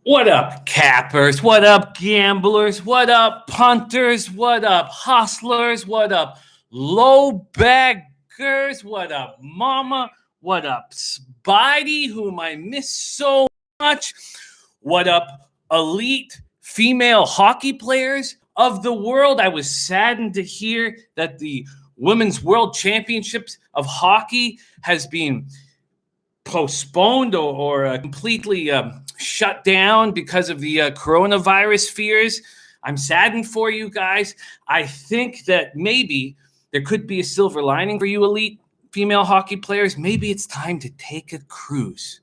What up, cappers? What up, gamblers? What up, punters? What up, hustlers? What up, low baggers? What up, mama? What up, Spidey, whom I miss so much? What up, elite female hockey players of the world? I was saddened to hear that the Women's World Championships of Hockey has been postponed or completely shut down because of the coronavirus fears. I'm saddened for you guys. I think that maybe there could be a silver lining for you elite female hockey players. Maybe it's time to take a cruise.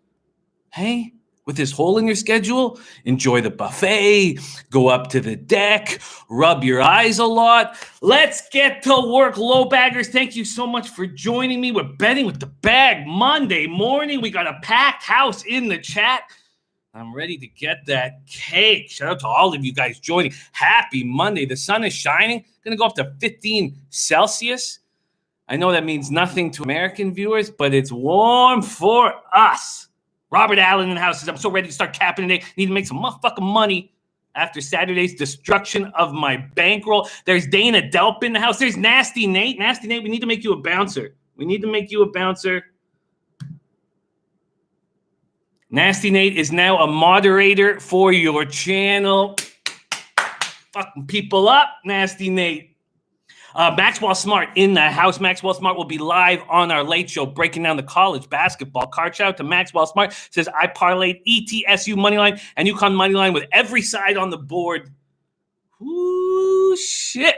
Hey? With this hole in your schedule, enjoy the buffet, go up to the deck, rub your eyes a lot. Let's get to work, low baggers. Thank you so much for joining me. We're betting with the bag Monday morning. We got a packed house in the chat. I'm ready to get that cake. Shout out to all of you guys joining. Happy Monday. The sun is shining. Going to go up to 15 Celsius. I know that means nothing to American viewers, but it's warm for us. Robert Allen in the house says, I'm so ready to start capping today. Need to make some motherfucking money after Saturday's destruction of my bankroll. There's Dana Delp in the house. There's Nasty Nate. Nasty Nate, we need to make you a bouncer. Nasty Nate is now a moderator for your channel. Fucking people up, Nasty Nate. Maxwell Smart in the house. Maxwell Smart will be live on our late show breaking down the college basketball card. Shout out to Maxwell Smart. Says, I parlayed ETSU moneyline and UConn moneyline with every side on the board. Ooh, shit.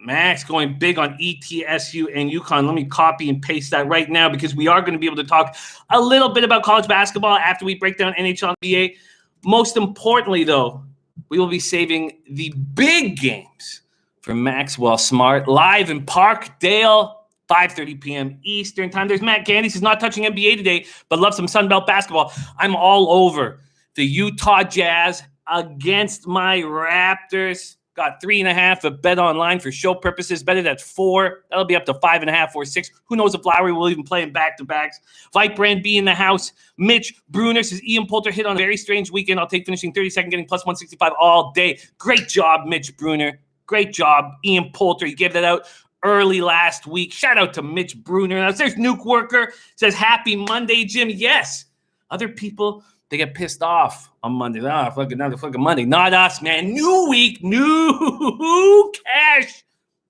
Max going big on ETSU and UConn. Let me copy and paste that right now because we are going to be able to talk a little bit about college basketball after we break down NHL and NBA. Most importantly, though, we will be saving the big games for Maxwell Smart, live in Parkdale, 5:30 p.m. Eastern time. There's Matt Gandy. He's not touching NBA today, but loves some Sunbelt basketball. I'm all over the Utah Jazz against my Raptors. Got 3.5 at Bet Online for show purposes. Bet it at 4. That'll be up to 5.5 or 6. Who knows if Lowry will even play in back-to-backs. Fight Brand B in the house. Mitch Bruner says Ian Poulter hit on a very strange weekend. I'll take finishing 32nd, getting plus 165 all day. Great job, Mitch Bruner. Great job, Ian Poulter. He gave that out early last week. Shout out to Mitch Bruner. Now, there's Nuke Worker. Says, happy Monday, Jim. Yes. Other people, they get pissed off on Monday. Another fucking Monday. Not us, man. New week, new cash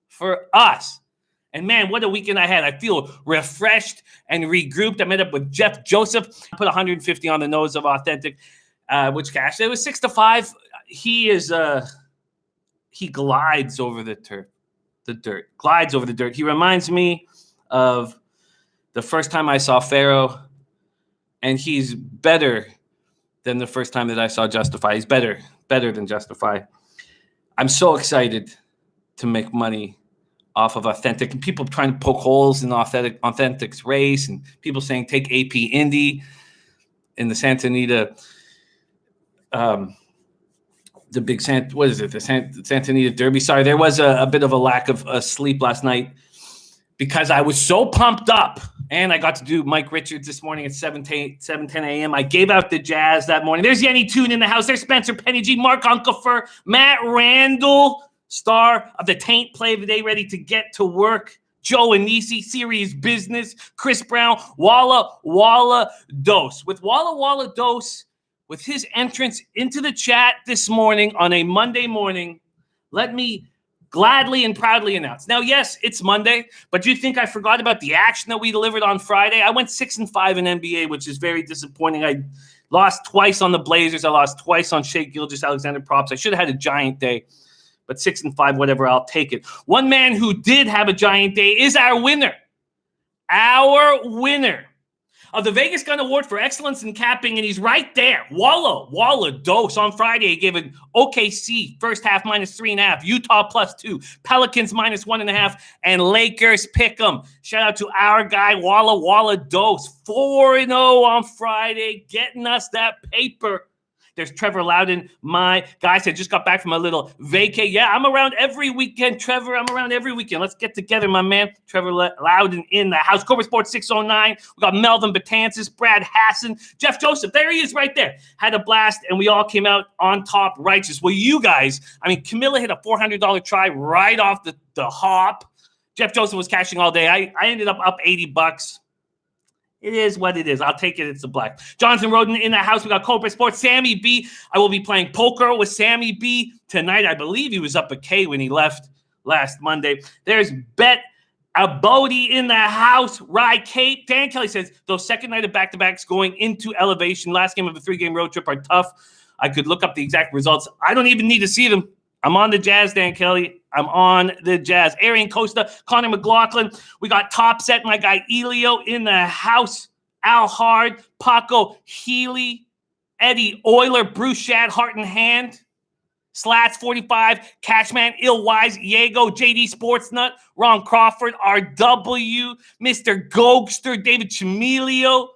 for us. And, man, what a weekend I had. I feel refreshed and regrouped. I met up with Jeff Joseph. I put 150 on the nose of Authentic, which cashed. It was 6-5. He is he glides over the dirt. Glides over the dirt. He reminds me of the first time I saw Pharaoh, and he's better than the first time that I saw Justify. He's better than Justify. I'm so excited to make money off of Authentic, and people trying to poke holes in Authentic's race, and people saying take AP Indy in the Santa Anita the big the Santa Anita Derby. Sorry, there was a bit of a lack of sleep last night because I was so pumped up. And I got to do Mike Richards this morning at 7:10 a.m. I gave out the Jazz that morning. There's Yenny Toon in the house. There's Spencer Penny G, Mark Unkefer, Matt Randall, star of the Taint Play of the Day, ready to get to work. Joe Anisi, Serious Business, Chris Brown, Walla Dose. With Walla Dose, with his entrance into the chat this morning on a Monday morning, let me gladly and proudly announce. Now, yes, it's Monday, but do you think I forgot about the action that we delivered on Friday? I went 6-5 in NBA, which is very disappointing. I lost twice on the Blazers. I lost twice on Shea Gilgeous-Alexander props. I should have had a giant day, but 6-5, whatever, I'll take it. One man who did have a giant day is our winner. Our winner of the Vegas Gun Award for Excellence in Capping, and he's right there. Walla Dose on Friday. He gave an OKC first half -3.5, Utah +2, Pelicans -1.5, and Lakers pick'em. Shout out to our guy, Walla Dose, 4-0 on Friday, getting us that paper There's Trevor Loudon. My guy said, just got back from a little vacay. Yeah, I'm around every weekend, Trevor. I'm around every weekend. Let's get together, my man. Trevor Loudon in the house. Cobra Sports 609. We got Melvin Betances, Brad Hassan, Jeff Joseph. There he is right there. Had a blast, and we all came out on top righteous. Well, you guys, I mean, Camilla hit a $400 try right off the hop. Jeff Joseph was cashing all day. I ended up $80. It is what it is. I'll take it. It's the black. Jonathan Roden in the house. We got Cobra Sports. Sammy B. I will be playing poker with Sammy B tonight. I believe he was up at K when he left last Monday. There's Bet Abodi in the house. Rye Kate. Dan Kelly says, those second night of back-to-backs going into elevation, last game of a 3-game road trip are tough. I could look up the exact results. I don't even need to see them. I'm on the Jazz, Dan Kelly. I'm on the Jazz. Arian Costa, Connor McLaughlin. We got Top Set, my guy Elio in the house. Al Hard, Paco Healy, Eddie Euler, Bruce Shad, Heart and Hand. Slats 45, Cashman, Illwise, Diego, JD Sportsnut, Ron Crawford, RW, Mr. Gogster, David Chamilio.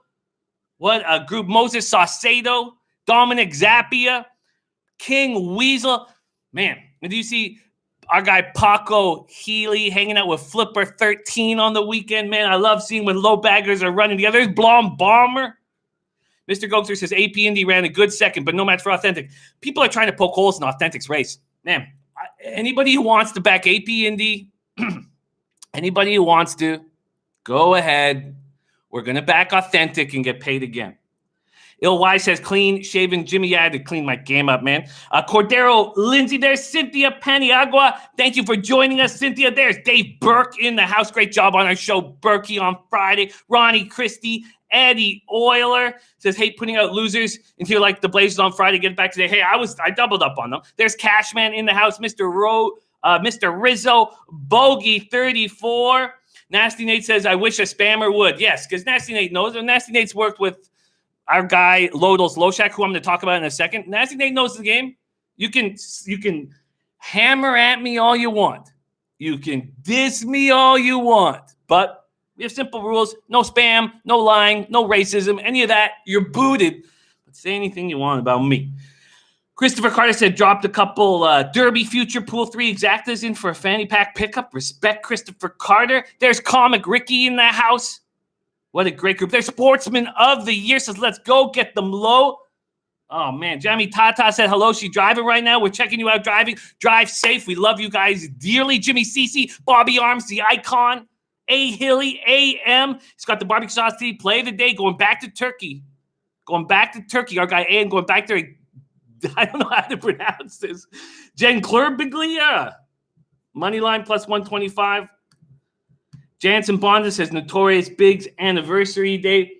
What a group. Moses Saucedo, Dominic Zappia, King Weasel. Man, do you see our guy Paco Healy hanging out with Flipper 13 on the weekend? Man, I love seeing when low baggers are running together. There's Blom Bomber. Mr. Gokster says AP Indy ran a good second, but no match for Authentic. People are trying to poke holes in Authentic's race. Man, anybody who wants to back AP Indy, anybody who wants to, go ahead. We're going to back Authentic and get paid again. Illwise says, clean shaven Jimmy. I had to clean my game up, man. Cordero Lindsay, there's Cynthia Paniagua. Thank you for joining us, Cynthia. There's Dave Burke in the house. Great job on our show, Berkey, on Friday. Ronnie Christie, Eddie Euler says, hate putting out losers until like the Blazers on Friday. Get back today. Hey, I doubled up on them. There's Cashman in the house, Mr. Rizzo, Bogey 34. Nasty Nate says, I wish a spammer would. Yes, because Nasty Nate knows. Nasty Nate's worked with our guy Lodos Loshak, who I'm going to talk about in a second. Nasty Nate knows the game. You can hammer at me all you want. You can diss me all you want. But we have simple rules. No spam, no lying, no racism, any of that. You're booted. But say anything you want about me. Christopher Carter said, dropped a couple Derby Future Pool 3 exactas in for a fanny pack pickup. Respect Christopher Carter. There's Comic Ricky in the house. What a great group. They're Sportsman of the Year. Says, let's go get them low. Oh, man. Jamie Tata said, hello. She driving right now. We're checking you out driving. Drive safe. We love you guys dearly. Jimmy Cece, Bobby Arms, the icon. A. Hilly, A.M. He's got the barbecue sauce tea. Play of the day. Going back to Turkey. Our guy A.M. going back there. I don't know how to pronounce this. Jen Klurbiglia. Moneyline plus 125. Jansen Bonda says Notorious Big's anniversary day.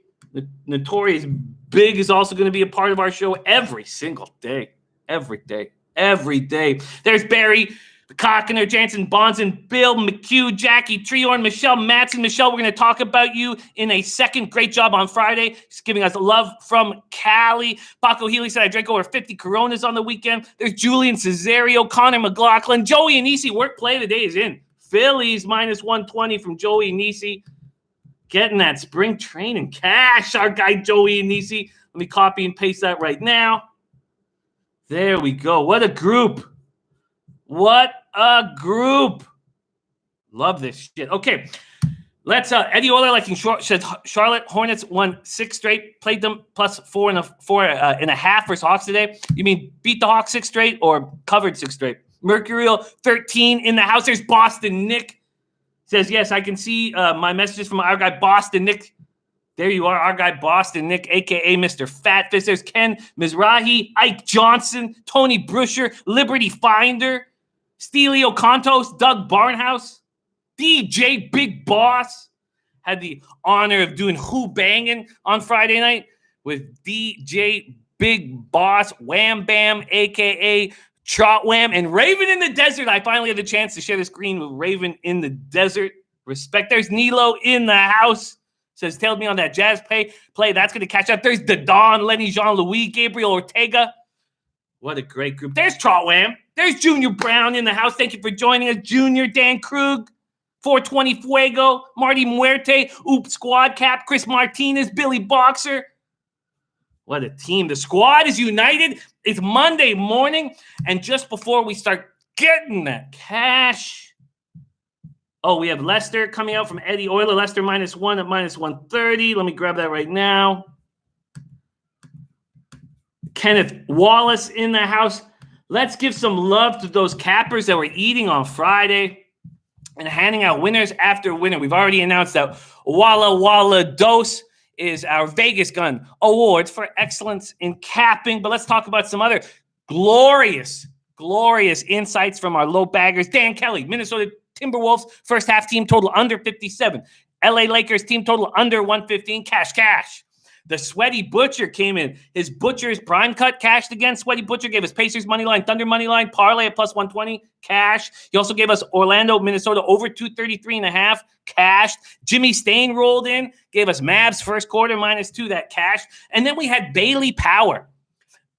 Notorious Big is also going to be a part of our show every single day. Every day. There's Barry, the Cockiner, Jansen Bonson, Bill McHugh, Jackie Treehorn, Michelle Matson. Michelle, we're going to talk about you in a second. Great job on Friday. Just giving us love from Cali. Paco Healy said I drank over 50 Coronas on the weekend. There's Julian Cesario, Connor McLaughlin, Joey Anisi. Work play of the day is in. Phillies minus 120 from Joey Anisi. Getting that spring training cash, our guy Joey Anisi. Let me copy and paste that right now. There we go. What a group. Love this shit. Okay. Let's Eddie Euler liking said Charlotte Hornets won 6 straight, played them plus 4.5 versus Hawks today. You mean beat the Hawks 6 straight or covered 6 straight? Mercurial 13 in the house. There's Boston Nick. Says, yes, I can see my messages from our guy Boston Nick. There you are, our guy Boston Nick, a.k.a. Mr. Fat Fist. There's Ken Mizrahi, Ike Johnson, Tony Brusher, Liberty Finder, Stelio Contos, Doug Barnhouse, DJ Big Boss. Had the honor of doing Who Bangin' on Friday night with DJ Big Boss, Wham Bam, a.k.a. Trot Wham, and Raven in the Desert. I finally had the chance to share the screen with Raven in the Desert. Respect. There's Nilo in the house. Says, tailed me on that Jazz play. That's going to catch up. There's the Don, Lenny Jean-Louis, Gabriel Ortega. What a great group. There's Trot Wham. There's Junior Brown in the house. Thank you for joining us. Junior, Dan Krug, 420 Fuego, Marty Muerte, Oop Squad Cap, Chris Martinez, Billy Boxer. What a team. The squad is united. It's Monday morning. And just before we start getting that cash, we have Leicester coming out from Eddie Euler. Leicester -1 at -130. Let me grab that right now. Kenneth Wallace in the house. Let's give some love to those cappers that were eating on Friday and handing out winners after winner. We've already announced that Walla Walla Dose is our Vegas Gun Award for excellence in capping. But let's talk about some other glorious insights from our low baggers. Dan Kelly, Minnesota Timberwolves, first half team total under 57. LA Lakers team total under 115. Cash. The Sweaty Butcher came in. His Butcher's prime cut cashed again. Sweaty Butcher gave us Pacers money line, Thunder money line, parlay at +120, cash. He also gave us Orlando, Minnesota over 233.5, cashed. Jimmy Stain rolled in, gave us Mavs first quarter -2, that cashed. And then we had Bailey Power.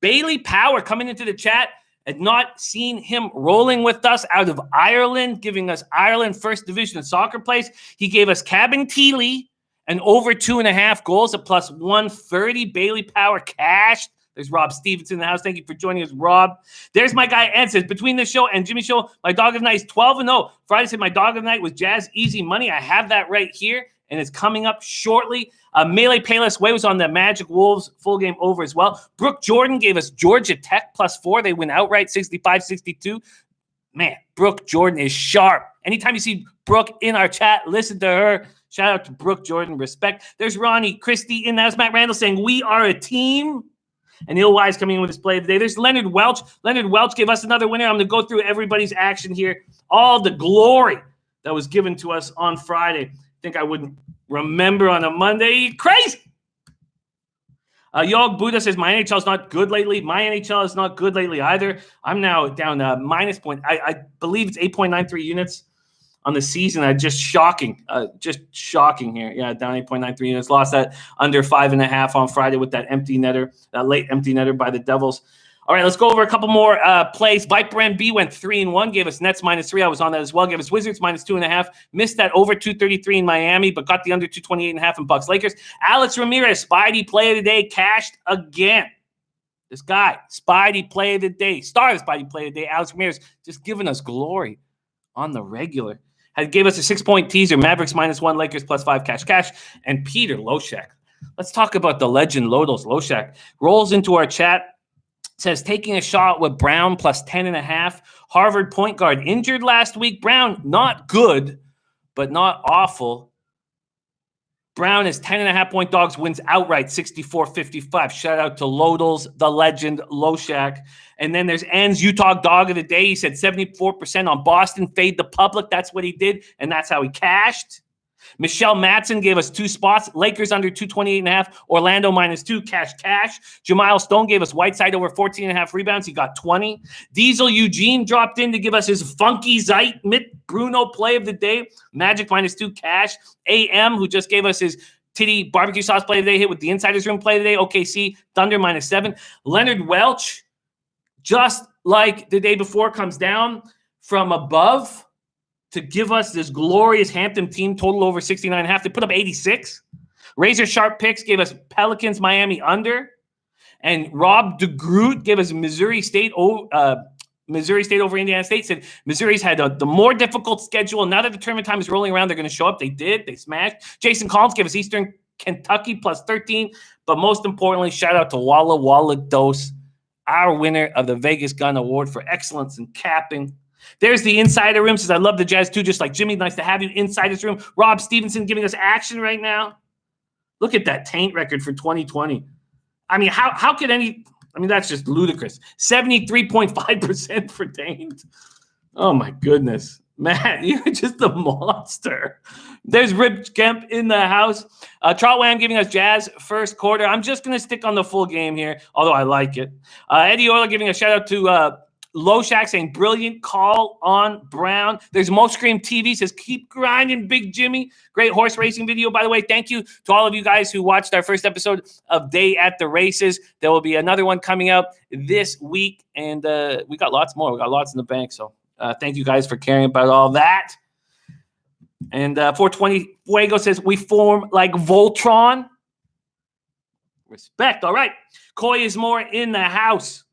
Bailey Power coming into the chat. Had not seen him rolling with us out of Ireland, giving us Ireland first division of soccer plays. He gave us Cabin Teely and over 2.5 goals at +130. Bailey Power cashed. There's Rob Stevenson in the house. Thank you for joining us, Rob. There's my guy, Ed, says, between this show and Jimmy's show, my dog of the night is 12-0. Friday said my dog of the night was Jazz Easy Money. I have that right here, and it's coming up shortly. Melee Payless Way was on the Magic Wolves full game over as well. Brooke Jordan gave us Georgia Tech +4. They win outright 65-62. Man, Brooke Jordan is sharp. Anytime you see Brooke in our chat, listen to her. Shout out to Brooke Jordan. Respect. There's Ronnie Christie in the house. Matt Randall saying, we are a team. And Neil Wise coming in with his play today. There's Leonard Welch. Leonard Welch gave us another winner. I'm going to go through everybody's action here. All the glory that was given to us on Friday. I think I wouldn't remember on a Monday. Crazy. Yog Buddha says, my NHL is not good lately. My NHL is not good lately either. I'm now down minus point. I believe it's 8.93 units on the season. Just shocking here. Yeah, down 8.93 units. Lost that under 5.5 on Friday with that empty netter, that late empty netter by the Devils. All right, let's go over a couple more plays. Viper MB went 3-1, gave us Nets -3. I was on that as well. Gave us Wizards -2.5. Missed that over 233 in Miami, but got the under 228.5 in Bucks Lakers. Alex Ramirez, Spidey play of the day, cashed again. This guy, Spidey play of the day, star of the Spidey play of the day. Alex Ramirez just giving us glory on the regular. Gave us a 6-point teaser. Mavericks -1, Lakers +5, cash. And Peter Loshak. Let's talk about the legend Lodos Loshak. Rolls into our chat. Says, taking a shot with Brown +10.5. Harvard point guard injured last week. Brown, not good, but not awful. Brown is 10.5 point dogs, wins outright 64-55. Shout out to Lodels, the legend, Loshak. And then there's Ann's Utah dog of the day. He said 74% on Boston, fade the public. That's what he did, and that's how he cashed. Michelle Matson gave us 2 spots. Lakers under 228.5. Orlando -2, cash. Jamal Stone gave us Whiteside over 14.5 rebounds. He got 20. Diesel Eugene dropped in to give us his funky Zeit Mitt Bruno play of the day. Magic -2, cash. AM, who just gave us his titty barbecue sauce play of the day, hit with the Insiders Room play of the day. OKC, Thunder -7. Leonard Welch, just like the day before, comes down from above to give us this glorious Hampton team total over 69.5. They put up 86. Razor Sharp Picks gave us Pelicans Miami under. And Rob DeGroot gave us Missouri State over Indiana State. Said Missouri's had the more difficult schedule. Now that the tournament time is rolling around, they're going to show up. They did. They smashed. Jason Collins gave us Eastern Kentucky +13. But most importantly, shout out to Walla Walla Dose, our winner of the Vegas Gun Award for excellence in capping. There's the Insider Room. Says, I love the Jazz too, just like Jimmy. Nice to have you. Insider's Room. Rob Stevenson giving us action right now. Look at that taint record for 2020. I mean, how could that's just ludicrous. 73.5% for taint. Oh, my goodness. Matt, you're just a monster. There's Rip Kemp in the house. Trotwam giving us Jazz first quarter. I'm just going to stick on the full game here, although I like it. Eddie Euler giving a shout-out to Loshak saying, brilliant call on Brown. There's Molescream TV says, keep grinding, Big Jimmy. Great horse racing video, by the way. Thank you to all of you guys who watched our first episode of Day at the Races. There will be another one coming out this week, and we got lots more. We got lots in the bank, so thank you guys for caring about all that. And 420 Fuego says, we form like Voltron. Respect. All right. Coy is more in the house.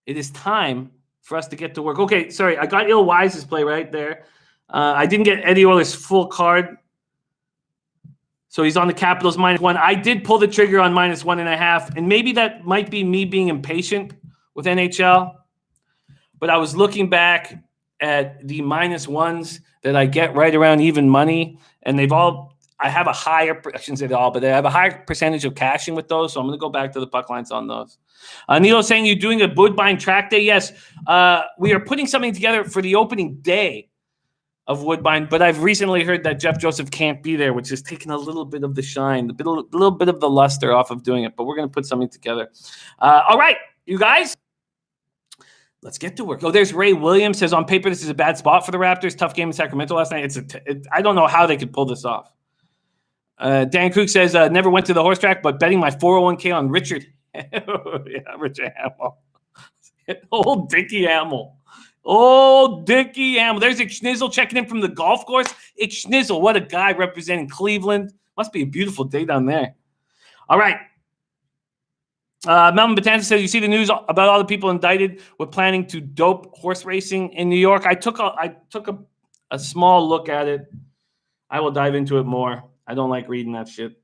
It is time for us to get to work. Okay, sorry. I got Wise's play right there. I didn't get Eddie Oilers' full card. So he's on the Capitals -1. I did pull the trigger on -1.5. And maybe that might be me being impatient with NHL. But I was looking back at the -1s that I get right around even money. And I have a higher, I shouldn't say they all, but they have a higher percentage of cashing with those. So I'm going to go back to the puck lines on those. Nilo saying you're doing a Woodbine track day. Yes, we are putting something together for the opening day of Woodbine, but I've recently heard that Jeff Joseph can't be there, which is taking a little bit of the shine, a little bit of the luster off of doing it, but we're going to put something together. All right, you guys, let's get to work. Oh, there's Ray Williams says, on paper, this is a bad spot for the Raptors. Tough game in Sacramento last night. I don't know how they could pull this off. Dan Krug says, never went to the horse track, but betting my 401k on Richard. Richard Hamill. Old Dickie Hamill. There's Ixnizzle checking in from the golf course. Ixnizzle, what a guy representing Cleveland. Must be a beautiful day down there. All right. Melvin Batanza says, you see the news about all the people indicted with planning to dope horse racing in New York? I took a small look at it. I will dive into it more. I don't like reading that shit.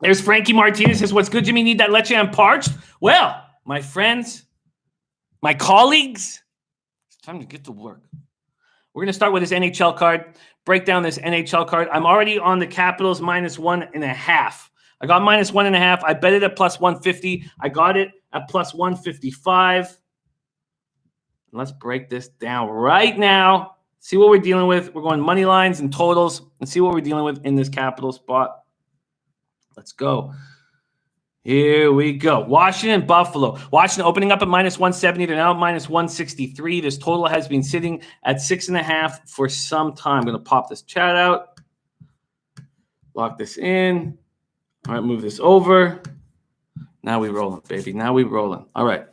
There's Frankie Martinez says, what's good, Jimmy? Need that leche and parched? Well, my friends, my colleagues, it's time to get to work. We're going to start with this NHL card, break down this NHL card. I'm already on the Capitals -1.5. I got -1.5. I bet it at +150. I got it at +155. Let's break this down right now. See what we're dealing with. We're going money lines and totals and see what we're dealing with in this Capital spot. Let's go. Here we go. Washington, Buffalo. Washington opening up at -170. They're now at -163. This total has been sitting at 6.5 for some time. I'm going to pop this chat out. Lock this in. All right, move this over. Now we rolling, baby. Now we rolling. All right.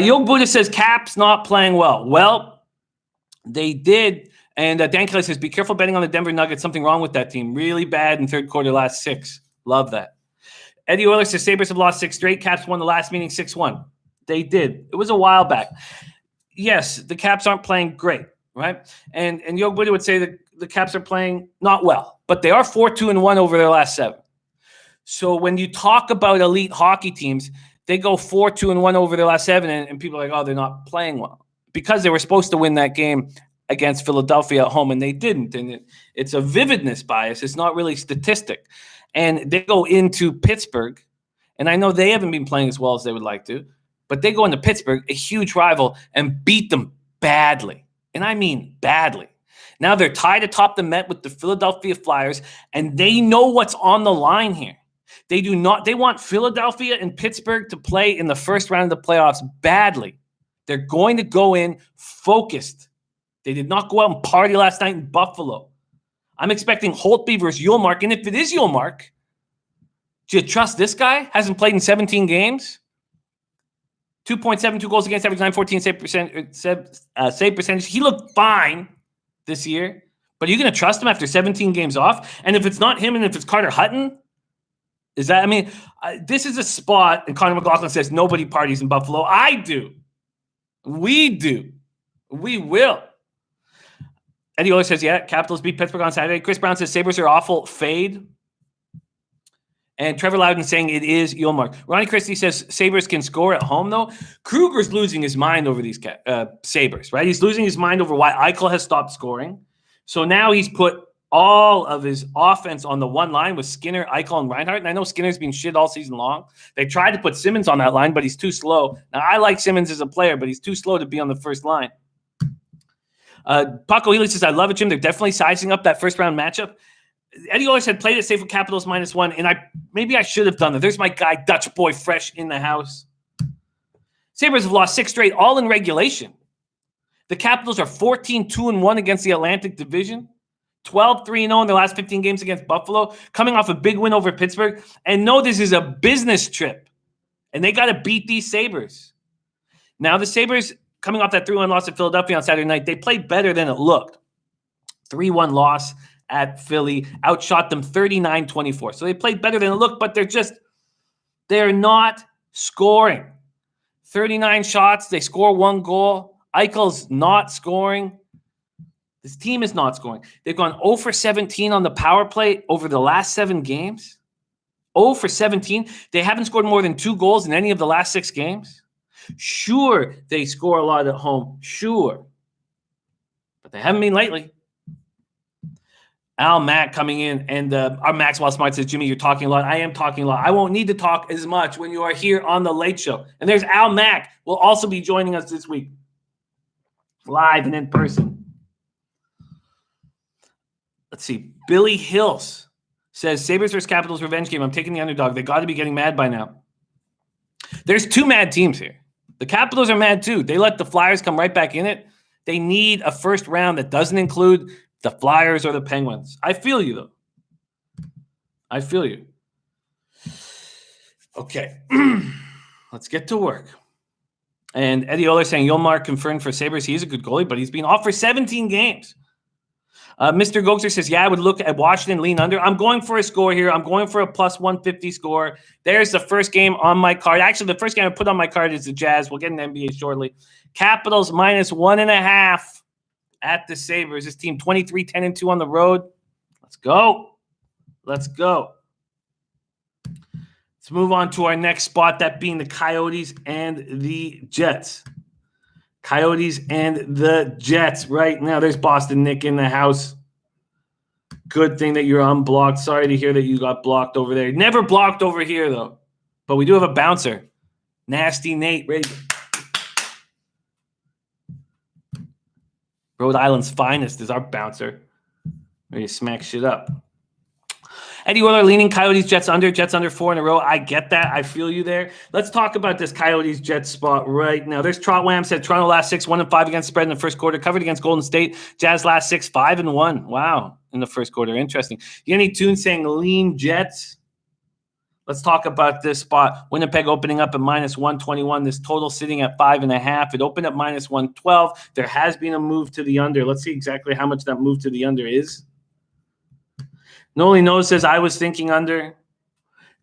Yo Buddha says Caps not playing well. Well, they did. And Dan Kelly says, be careful betting on the Denver Nuggets. Something wrong with that team. Really bad in third quarter, last 6. Love that. Eddie Oilers says Sabres have lost 6 straight. Caps won the last meeting 6-1. They did. It was a while back. Yes, the Caps aren't playing great, right? And Yo Buddha would say that the Caps are playing not well, but they are 4-2-1 over their last 7. So when you talk about elite hockey teams, they go 4-2-1 over their last 7, and people are like, oh, they're not playing well. Because they were supposed to win that game against Philadelphia at home, and they didn't. And it's a vividness bias. It's not really statistic. And they go into Pittsburgh, and I know they haven't been playing as well as they would like to, but they go into Pittsburgh, a huge rival, and beat them badly. And I mean badly. Now they're tied atop the Met with the Philadelphia Flyers, and they know what's on the line here. They do not. They want Philadelphia and Pittsburgh to play in the first round of the playoffs badly. They're going to go in focused. They did not go out and party last night in Buffalo. I'm expecting Holtby versus Ullmark. And if it is Ullmark, do you trust this guy? Hasn't played in 17 games. 2.72 goals against average, 914 save percentage. He looked fine this year. But are you going to trust him after 17 games off? And if it's not him and if it's Carter Hutton, this is a spot, and Connor McLaughlin says nobody parties in Buffalo. I do. We do. We will. Eddie Oilers says, yeah, Capitals beat Pittsburgh on Saturday. Chris Brown says Sabres are awful. Fade. And Trevor Loudon saying it is Ullmark. Ronnie Christie says Sabres can score at home, though. Kruger's losing his mind over these Sabres, right? He's losing his mind over why Eichel has stopped scoring. So now he's put all of his offense on the one line with Skinner, Eichel, and Reinhart. And I know Skinner's been shit all season long. They tried to put Simmons on that line, but he's too slow. Now, I like Simmons as a player, but he's too slow to be on the first line. Paco Ely says, I love it, Jim. They're definitely sizing up that first-round matchup. Eddie Oilers had played it safe with Capitals -1, and maybe I should have done that. There's my guy, Dutch Boy Fresh, in the house. Sabres have lost 6 straight, all in regulation. The Capitals are 14-2-1 against the Atlantic Division. 12-3-0 in their last 15 games against Buffalo, coming off a big win over Pittsburgh. And no, this is a business trip. And they got to beat these Sabres. Now, the Sabres, coming off that 3-1 loss at Philadelphia on Saturday night, they played better than it looked. 3-1 loss at Philly, outshot them 39-24. So they played better than it looked, but they're just They're not scoring. 39 shots. They score 1 goal. Eichel's not scoring. This team is not scoring. They've gone 0 for 17 on the power play over the last 7 games. 0 for 17. They haven't scored more than 2 goals in any of the last 6 games. Sure, they score a lot at home. Sure. But they haven't been lately. Al Mack coming in, and our Maxwell Smart says, Jimmy, you're talking a lot. I am talking a lot. I won't need to talk as much when you are here on The Late Show. And there's Al Mack will also be joining us this week, live and in person. Let's see. Billy Hills says, Sabres vs. Capitals revenge game. I'm taking the underdog. They got to be getting mad by now. There's 2 mad teams here. The Capitals are mad too. They let the Flyers come right back in it. They need a first round that doesn't include the Flyers or the Penguins. I feel you, though. I feel you. Okay. Let's get to work. And Eddie Oler saying, Yolmar confirmed for Sabres. He is a good goalie, but he's been off for 17 games. Mr. Gokser says, yeah, I would look at Washington lean under. I'm going for a score here. I'm going for a plus 150 score. There's the first game on my card. Actually, the first game I put on my card is the Jazz. We'll get an NBA shortly. Capitals minus 1.5 at the Sabres. This team 23-10-2 on the road. Let's go. Let's go. Let's move on to our next spot, that being the Coyotes and the Jets. Coyotes and the Jets right now. There's Boston Nick in the house. Good thing that you're unblocked. Sorry to hear that you got blocked over there. Never blocked over here, though. But we do have a bouncer. Nasty Nate. Ready. Rhode Island's finest is our bouncer. Ready to smack shit up. Eddie Weller leaning Coyotes, Jets under 4 in a row. I get that. I feel you there. Let's talk about this Coyotes Jets spot right now. There's Trotwam said Toronto last 6, 1-5 against spread in the first quarter. Covered against Golden State. Jazz last 6, 5-1. Wow. In the first quarter. Interesting. Yenny Toon saying lean Jets. Let's talk about this spot. Winnipeg opening up at minus 121. This total sitting at 5.5. It opened at minus 112. There has been a move to the under. Let's see exactly how much that move to the under is. Noli Knows says, I was thinking under.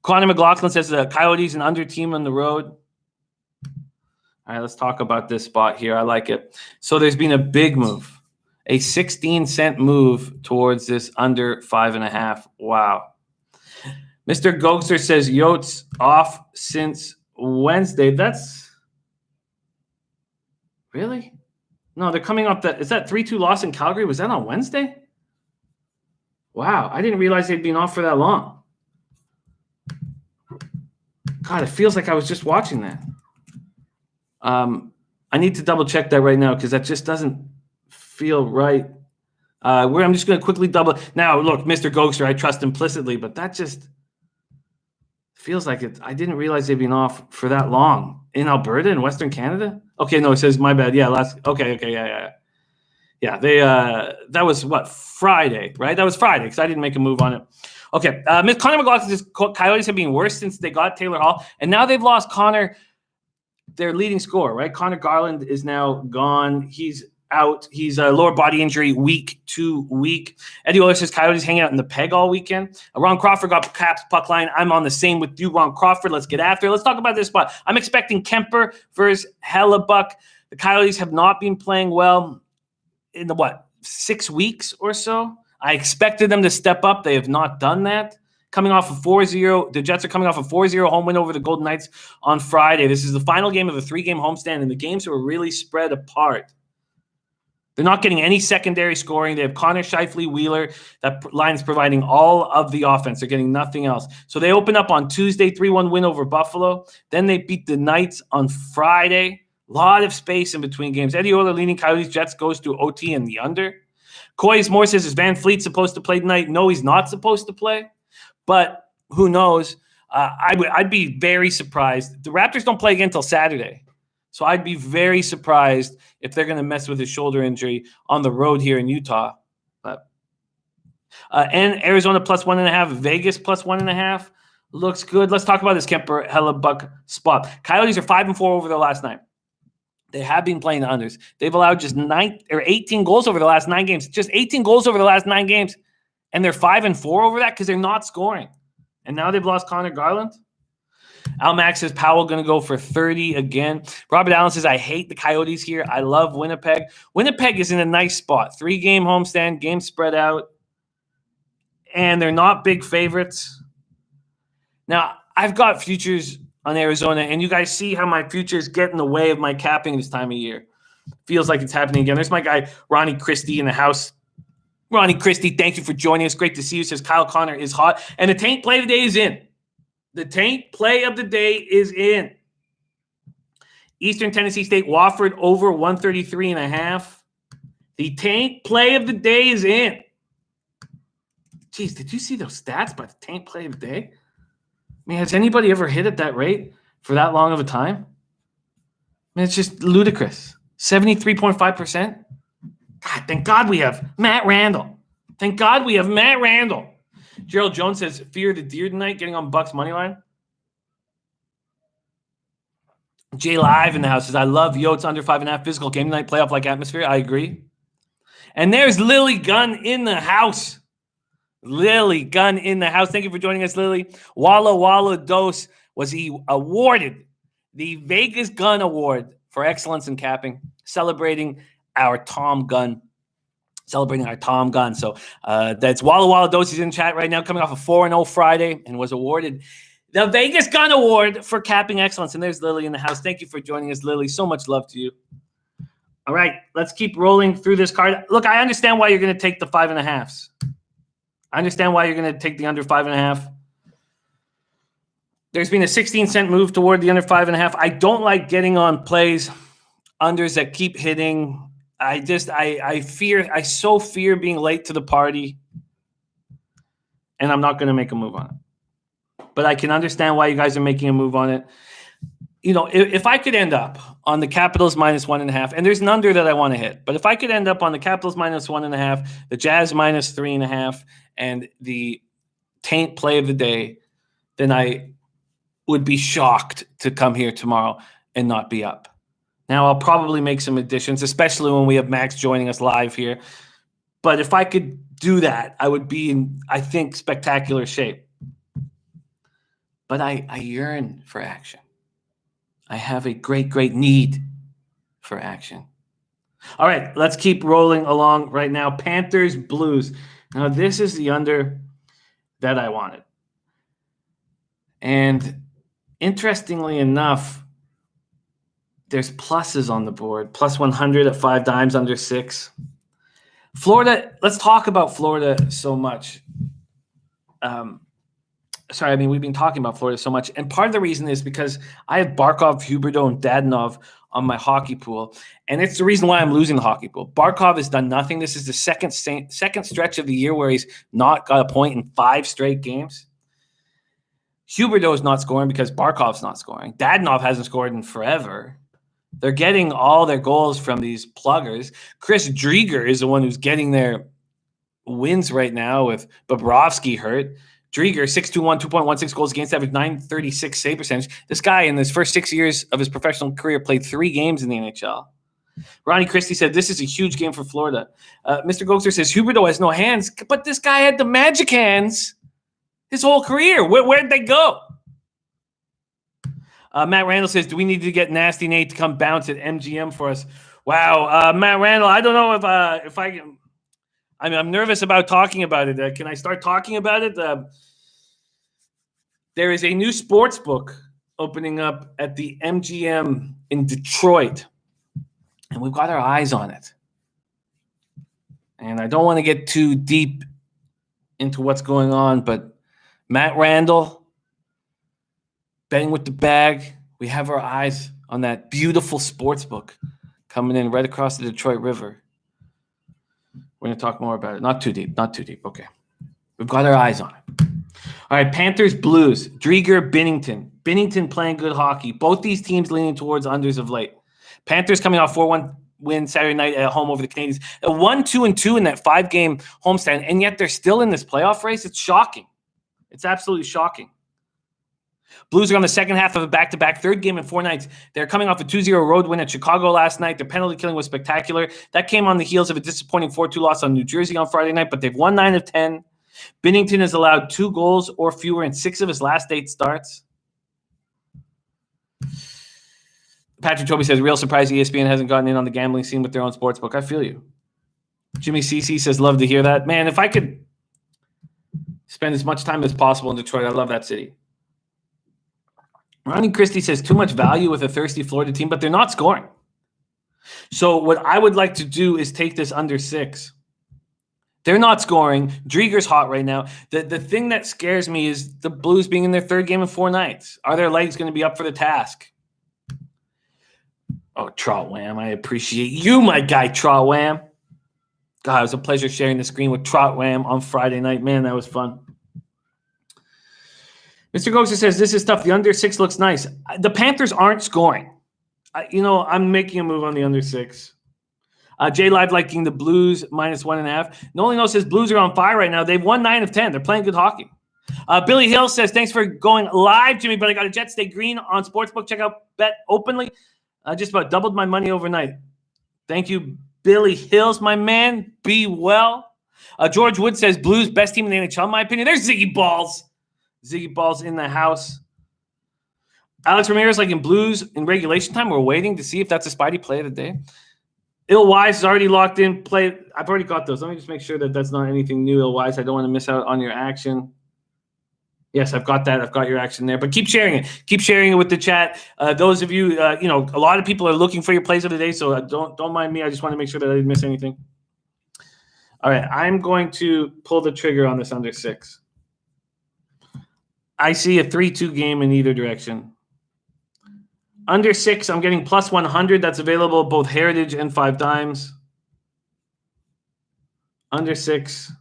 Connor McLaughlin says the Coyotes an under team on the road. All right, let's talk about this spot here. I like it. So there's been a big move, a 16-cent move towards this under 5.5. Wow. Mr. Gokster says Yotes off since Wednesday. That's really? No, they're coming up. Is that 3-2 loss in Calgary? Was that on Wednesday? Wow, I didn't realize they'd been off for that long. God, it feels like I was just watching that. I need to double check that right now because that just doesn't feel right. I'm just going to quickly double. Now, look, Mr. Gokster, I trust implicitly, but that just feels like it. I didn't realize they'd been off for that long in Alberta in Western Canada. Okay, no, it says my bad. Yeah, okay, yeah. Yeah, that was what, Friday, right? That was Friday because I didn't make a move on it. Okay, Connor McLaughlin says Coyotes have been worse since they got Taylor Hall, and now they've lost Connor, their leading scorer, right? Connor Garland is now gone. He's out. He's a lower body injury week to week. Eddie Oler says Coyotes hanging out in the peg all weekend. Ron Crawford got Caps puck line. I'm on the same with you, Ron Crawford. Let's get after it. Let's talk about this spot. I'm expecting Kemper versus Hellebuck. The Coyotes have not been playing well in the 6 weeks or so. I expected them to step up. They have not done that. Coming off a 4-0, the Jets are coming off a 4-0 home win over the Golden Knights on Friday. This is the final game of a 3-game homestand, and the games were really spread apart. They're not getting any secondary scoring. They have Connor Scheifele Wheeler. That line is providing all of the offense. They're getting nothing else. So they open up on Tuesday, 3-1 win over Buffalo. Then they beat the Knights on Friday. A lot of space in between games. Eddie Oler leading Coyotes Jets goes to OT and the under. Coyes Moore says, is Van Fleet supposed to play tonight? No, he's not supposed to play. But who knows? I'd be very surprised. The Raptors don't play again until Saturday. So I'd be very surprised if they're going to mess with his shoulder injury on the road here in Utah. But and Arizona plus 1.5, Vegas plus 1.5 looks good. Let's talk about this Kemper Hellebuck spot. Coyotes are 5-4 over their last 9. They have been playing the unders. They've allowed just 18 goals over the last 9 games. Just 18 goals over the last 9 games. And they're 5-4 over that because they're not scoring. And now they've lost Connor Garland. Al Max says Powell going to go for 30 again. Robert Allen says, I hate the Coyotes here. I love Winnipeg. Winnipeg is in a nice spot. 3-game homestand, game spread out. And they're not big favorites. Now, I've got futures on Arizona, and you guys see how my futures get in the way of my capping this time of year. Feels like it's happening again. There's my guy, Ronnie Christie, in the house. Ronnie Christie, thank you for joining us. Great to see you. Says Kyle Connor is hot. And the taint play of the day is in. The taint play of the day is in. Eastern Tennessee State, Wofford over 133.5. The taint play of the day is in. Jeez, did you see those stats by the taint play of the day? I mean, has anybody ever hit at that rate for that long of a time? I mean, it's just ludicrous. 73.5%. God, thank God we have Matt Randall. Thank God we have Matt Randall. Gerald Jones says, fear the deer tonight, getting on Bucks money line. Jay Live in the house says, I love Yotes under 5.5 physical game tonight, playoff-like atmosphere. I agree. And there's Lily Gunn in the house. Lily Gunn in the house. Thank you for joining us, Lily. Walla Walla Dos was awarded the Vegas Gun Award for excellence in capping, celebrating our Tom Gunn. So that's Walla Walla Dos. He's in chat right now, coming off a 4-0 Friday, and was awarded the Vegas Gun Award for capping excellence. And there's Lily in the house. Thank you for joining us, Lily. So much love to you. All right, let's keep rolling through this card. Look, I understand why you're going to take the 5.5s. I understand why you're going to take the under 5.5. There's been a 16-cent move toward the under 5.5. I don't like getting on plays, unders that keep hitting. I so fear being late to the party, and I'm not going to make a move on it. But I can understand why you guys are making a move on it. You know, if I could end up on the Capitals minus 1.5, and there's an under that I want to hit, but if I could end up on the Capitals minus 1.5, the Jazz minus 3.5, and the taint play of the day, then I would be shocked to come here tomorrow and not be up. Now, I'll probably make some additions, especially when we have Max joining us live here. But if I could do that, I would be in, I think, spectacular shape. But I yearn for action. I have a great, great need for action. All right, let's keep rolling along right now. Panthers, Blues. Now, this is the under that I wanted. And interestingly enough, there's pluses on the board. Plus 100 at 5 dimes, under 6. Florida, let's talk about Florida so much. We've been talking about Florida so much. And part of the reason is because I have Barkov, Huberdeau, and Dadonov on my hockey pool. And it's the reason why I'm losing the hockey pool. Barkov has done nothing. This is the second stretch of the year where he's not got a point in 5 straight games. Huberdeau is not scoring because Barkov's not scoring. Dadonov hasn't scored in forever. They're getting all their goals from these pluggers. Chris Drieger is the one who's getting their wins right now with Bobrovsky hurt. Drieger, 6-2-1, 2.16 goals against average, 936 save percentage. This guy, in his first 6 years of his professional career, played 3 games in the NHL. Ronnie Christie said, this is a huge game for Florida. Mr. Gokster says, Huberdeau has no hands, but this guy had the magic hands his whole career. Where'd they go? Matt Randall says, do we need to get Nasty Nate to come bounce at MGM for us? Wow. Matt Randall, I don't know if I can. I'm nervous about talking about it. Can I start talking about it? There is a new sports book opening up at the MGM in Detroit, and we've got our eyes on it. And I don't want to get too deep into what's going on, but Matt Randall, betting with the bag, we have our eyes on that beautiful sports book coming in right across the Detroit River. We're going to talk more about it. Not too deep. Okay. We've got our eyes on it. All right, Panthers, Blues. Drieger, Binnington. Binnington playing good hockey. Both these teams leaning towards unders of late. Panthers coming off 4-1 win Saturday night at home over the Canadiens. A 1-2-2 in that 5-game homestand, and yet they're still in this playoff race. It's shocking. It's absolutely shocking. Blues are on the second half of a back-to-back, 3rd game in 4 nights. They're coming off a 2-0 road win at Chicago last night. Their penalty killing was spectacular. That came on the heels of a disappointing 4-2 loss on New Jersey on Friday night, but they've won 9 of 10. Binnington has allowed 2 goals or fewer in 6 of his last 8 starts. Patrick Toby says, real surprise ESPN hasn't gotten in on the gambling scene with their own sports book. I feel you. Jimmy CC says, love to hear that. Man, if I could spend as much time as possible in Detroit, I love that city. Ronnie Christie says, too much value with a thirsty Florida team, but they're not scoring. So what I would like to do is take this under 6. They're not scoring. Drieger's hot right now. The thing that scares me is the Blues being in their 3rd game in 4 nights. Are their legs going to be up for the task? Oh, Trot Wham. I appreciate you, my guy, Trot Wham. God, it was a pleasure sharing the screen with Trot Wham on Friday night. Man, that was fun. Mr. Goxa says, this is tough. The under 6 looks nice. The Panthers aren't scoring. I'm making a move on the under 6. J Live liking the Blues -1.5. Nolino says, Blues are on fire right now. They've won 9 of 10. They're playing good hockey. Billy Hill says, thanks for going live to me, but I got a Jets stay green on Sportsbook. Check out Bet Openly. Just about doubled my money overnight. Thank you, Billy Hills, my man. Be well. George Wood says, Blues, best team in the NHL, in my opinion. There's Ziggy Balls. Ziggy Balls in the house. Alex Ramirez, like in Blues in regulation time, we're waiting to see if that's a Spidey play of the day. Ill Wise is already locked in. Play. I've already got those. Let me just make sure that that's not anything new, Ill Wise. I don't want to miss out on your action. Yes, I've got that. I've got your action there. But keep sharing it. Keep sharing it with the chat. Those of you, a lot of people are looking for your plays of the day, so don't mind me. I just want to make sure that I didn't miss anything. All right, I'm going to pull the trigger on this under 6. I see a 3-2 game in either direction. Under 6, I'm getting +100. That's available both Heritage and 5 dimes. Under 6,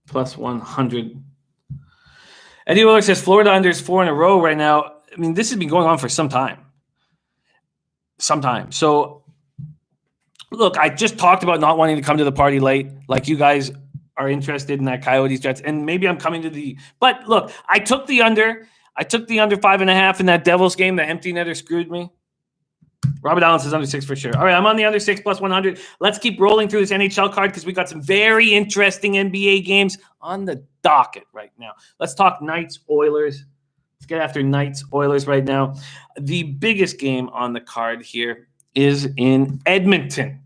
+100. Eddie Willer says Florida under is 4 in a row right now. I mean, this has been going on for some time. So, look, I just talked about not wanting to come to the party late. Like you guys are interested in that Coyotes Jets, and maybe I'm coming to the. But look, I took the under. I took the under 5.5 in that Devils game. The empty netter screwed me. Robert Allen says under 6 for sure. All right, I'm on the under 6 +100. Let's keep rolling through this NHL card because we got some very interesting NBA games on the docket right now. Let's talk Knights Oilers. Let's get after Knights Oilers right now. The biggest game on the card here is in Edmonton.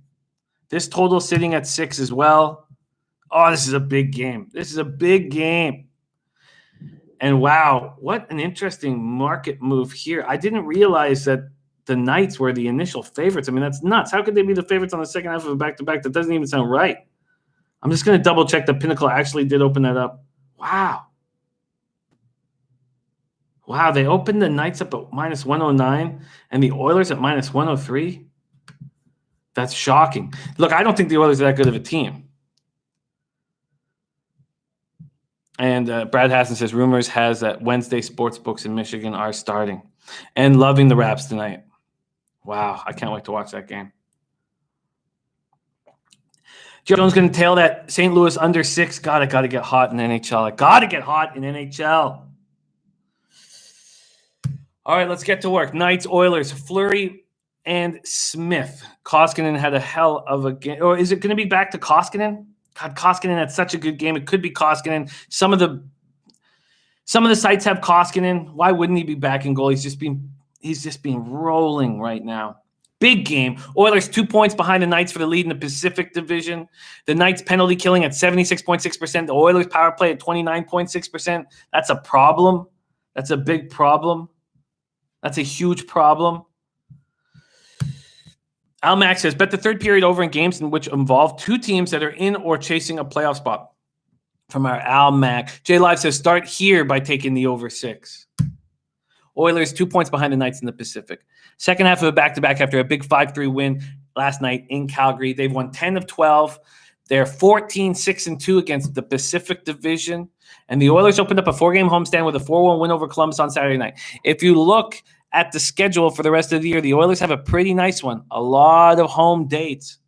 This total sitting at 6 as well. Oh, this is a big game. And wow, what an interesting market move here. I didn't realize that the Knights were the initial favorites. I mean, that's nuts. How could they be the favorites on the second half of a back-to-back? That doesn't even sound right. I'm just going to double-check the Pinnacle actually did open that up. Wow, they opened the Knights up at -109 and the Oilers at -103. That's shocking. Look, I don't think the Oilers are that good of a team. And Brad Hassan says, rumors has that Wednesday sports books in Michigan are starting. And loving the Raps tonight. Wow, I can't wait to watch that game. Jones going to tail that St. Louis under 6. God, I got to get hot in NHL. All right, let's get to work. Knights, Oilers, Fleury, and Smith. Koskinen had a hell of a game. Or is it going to be back to Koskinen? God, Koskinen had such a good game. It could be Koskinen. Some of the sites have Koskinen. Why wouldn't he be back in goal? He's just been rolling right now. Big game. Oilers 2 points behind the Knights for the lead in the Pacific Division. The Knights penalty killing at 76.6%. The Oilers power play at 29.6%. That's a problem. That's a big problem. That's a huge problem. Al Max says, bet the third period over in games in which involve 2 teams that are in or chasing a playoff spot. From our Al Mac. J Live says, start here by taking the over 6. Oilers 2 points behind the Knights in the Pacific. Second half of a back-to-back after a big 5-3 win last night in Calgary. They've won 10 of 12. They're 14-6-2 against the Pacific Division. And the Oilers opened up a 4-game homestand with a 4-1 win over Columbus on Saturday night. If you look at the schedule for the rest of the year, the Oilers have a pretty nice one. A lot of home dates.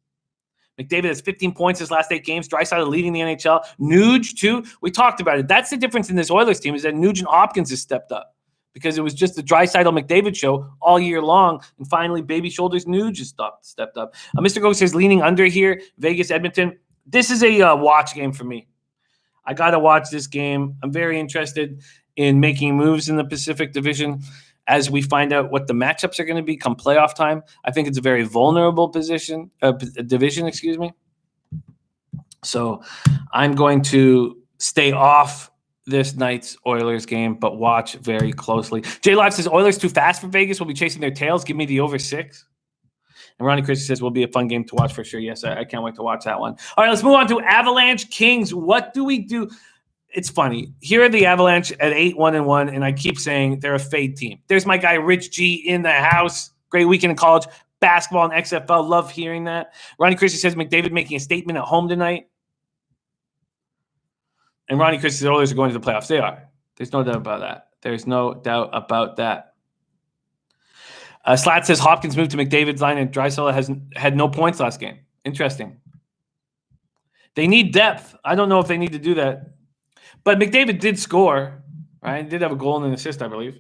McDavid has 15 points his last 8 games. Draisaitl leading the NHL. Nuge, too. We talked about it. That's the difference in this Oilers team is that Nugent Hopkins has stepped up because it was just the Draisaitl McDavid show all year long. And finally, Baby Shoulders Nuge has stepped up. Mr. Go says leaning under here. Vegas, Edmonton. This is a watch game for me. I got to watch this game. I'm very interested in making moves in the Pacific Division as we find out what the matchups are going to be come playoff time. I think it's a very vulnerable division, excuse me. So I'm going to stay off this night's Oilers game, but watch very closely. J Live says Oilers too fast for Vegas. We'll be chasing their tails. Give me the over 6. And Ronnie Christie says will be a fun game to watch for sure. Yes, I can't wait to watch that one. All right, let's move on to Avalanche Kings. What do we do? It's funny. Here are the Avalanche at 8-1-1, and I keep saying they're a fade team. There's my guy Rich G in the house. Great weekend in college basketball and XFL. Love hearing that. Ronnie Christie says McDavid making a statement at home tonight. And Ronnie Christie says Oilers are going to the playoffs. They are. There's no doubt about that. There's no doubt about that. Slat says Hopkins moved to McDavid's line and Draisaitl has had no points last game. Interesting. They need depth. I don't know if they need to do that. But McDavid did score, right? He did have a goal and an assist, I believe.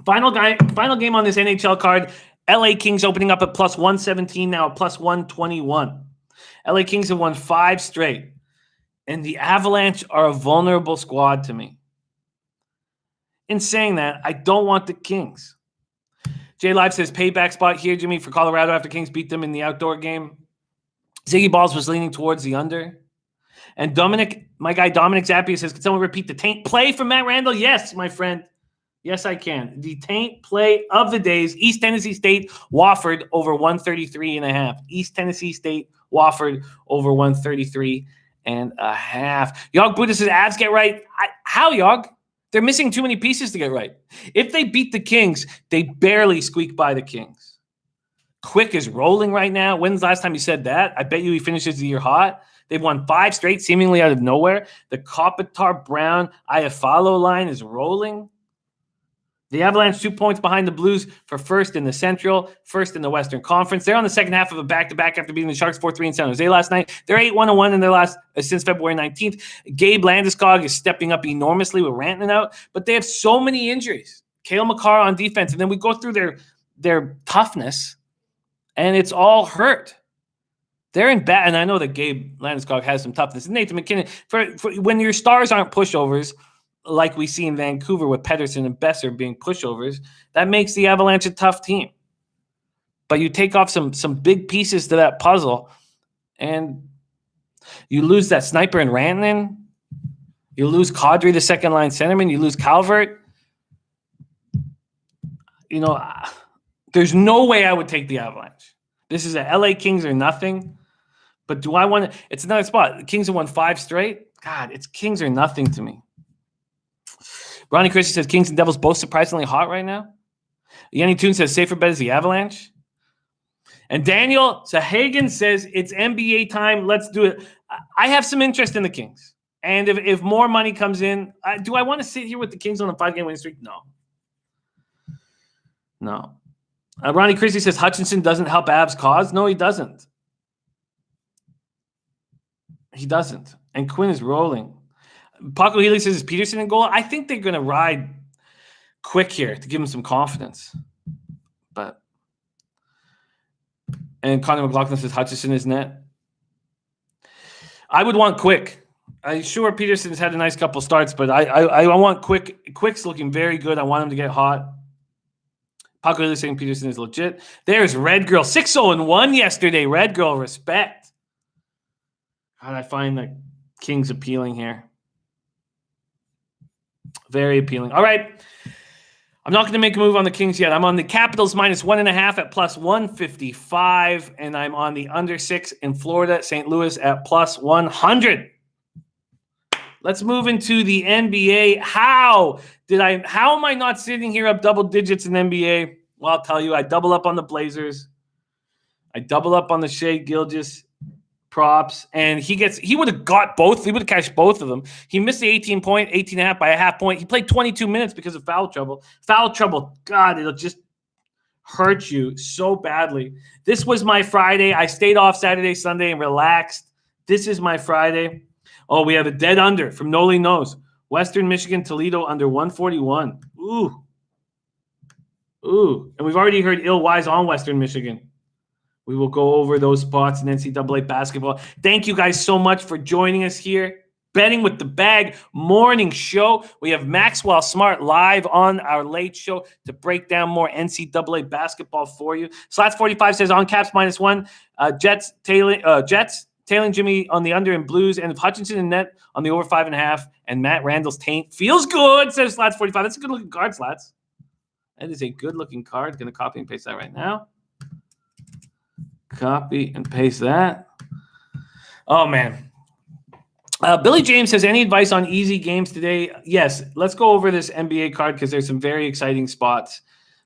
Final game on this NHL card. LA Kings opening up at plus 117, now at plus 121. LA Kings have won 5 straight. And the Avalanche are a vulnerable squad to me. In saying that, I don't want the Kings. J Live says payback spot here, Jimmy, for Colorado after Kings beat them in the outdoor game. Ziggy Balls was leaning towards the under. And Dominic, my guy Dominic Zappia says, can someone repeat the taint play from Matt Randall? Yes, my friend. Yes, I can. The taint play of the days, East Tennessee State, Wofford over 133.5. East Tennessee State, Wofford over 133.5. Yog Buddha says, Avs get right. How, Yog? They're missing too many pieces to get right. If they beat the Kings, they barely squeak by the Kings. Quick is rolling right now. When's the last time you said that? I bet you he finishes the year hot. They've won 5 straight, seemingly out of nowhere. The Kopitar Brown Iafallo line is rolling. The Avalanche 2 points behind the Blues for first in the Central, first in the Western Conference. They're on the second half of a back-to-back after beating the Sharks 4-3 in San Jose last night. They're 8-1-1 in their last since February 19th. Gabe Landeskog is stepping up enormously with Rantanen out, but they have so many injuries. Cale Makar on defense, and then we go through their toughness, and it's all hurt. They're in bad, and I know that Gabe Landeskog has some toughness. And Nathan McKinnon, for when your stars aren't pushovers, like we see in Vancouver with Pedersen and Besser being pushovers, that makes the Avalanche a tough team. But you take off some big pieces to that puzzle, and you lose that sniper in Rantanen. You lose Kadri, the second-line centerman. You lose Calvert. You know, there's no way I would take the Avalanche. This is a LA Kings or nothing. But do I want to? It's another spot. The Kings have won 5 straight. God, it's Kings or nothing to me. Ronnie Christie says Kings and Devils both surprisingly hot right now. Yenny Toon says safer bet is the Avalanche. And Daniel Sahagan says it's NBA time. Let's do it. I have some interest in the Kings. And if more money comes in, do I want to sit here with the Kings on a 5-game winning streak? No. Ronnie Christie says Hutchinson doesn't help Avs' cause. No, he doesn't. And Quinn is rolling. Paco Healy says, is Peterson in goal? I think they're going to ride Quick here to give him some confidence. And Connor McLaughlin says Hutchison is net. I would want Quick. I'm sure Peterson's had a nice couple starts, but I want Quick. Quick's looking very good. I want him to get hot. Paco Healy saying Peterson is legit. There's Red Girl. 6-0-1 yesterday. Red Girl, respect. God, I find the Kings appealing here. Very appealing. All right. I'm not going to make a move on the Kings yet. I'm on the Capitals minus 1.5 at plus 155, and I'm on the under 6 in Florida, St. Louis at plus 100. Let's move into the NBA. How am I not sitting here up double digits in NBA? Well, I'll tell you, I double up on the Blazers. I double up on the Shai Gilgeous props, and he would have got both. He would have cashed both of them. He missed the 18.5 by a half point. He played 22 minutes because of foul trouble. Foul trouble, God, it'll just hurt you so badly. This was my Friday. I stayed off Saturday, Sunday, and relaxed. This is my Friday. Oh, we have a dead under from Noli Knows. Western Michigan, Toledo under 141. Ooh. And we've already heard ill wise on Western Michigan. We will go over those spots in NCAA basketball. Thank you guys so much for joining us here. Betting with the Bag morning show. We have Maxwell Smart live on our late show to break down more NCAA basketball for you. Slats 45 says on caps -1. Jets tailing Jimmy on the under and Blues, and Hutchinson and net on the over 5.5. And Matt Randall's taint feels good, says Slats 45. That's a good looking card, Slats. That is a good looking card. Going to copy and paste that right now. Copy and paste that. Oh, man. Billy James says, any advice on easy games today? Yes. Let's go over this NBA card because there's some very exciting spots.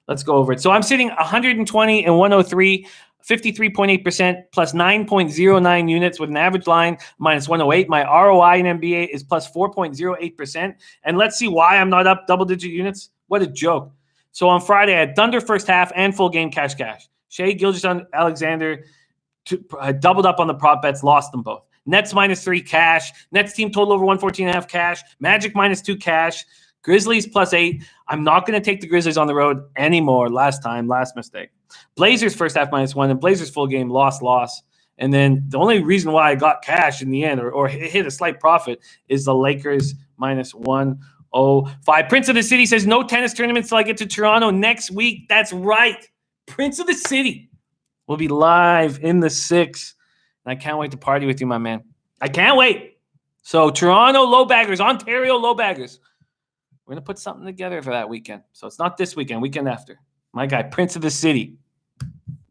Let's go over it. So I'm sitting 120 and 103, 53.8% plus 9.09 units with an average line -108. My ROI in NBA is plus 4.08%. And let's see why I'm not up double-digit units. What a joke. So on Friday, I had Thunder first half and full game cash. Shea Gilgeous-Alexander doubled up on the prop bets, lost them both. Nets -3 cash. Nets team total over 114.5 cash. Magic -2 cash. Grizzlies +8. I'm not going to take the Grizzlies on the road anymore. Last mistake. Blazers first half -1 and Blazers full game loss. And then the only reason why I got cash in the end or hit a slight profit is the Lakers -105. Prince of the City says no tennis tournaments till I get to Toronto next week. That's right. Prince of the City will be live in the 6. And I can't wait to party with you, my man. I can't wait. So Toronto Lowbaggers, Ontario Lowbaggers. We're going to put something together for that weekend. So it's not this weekend, weekend after. My guy, Prince of the City,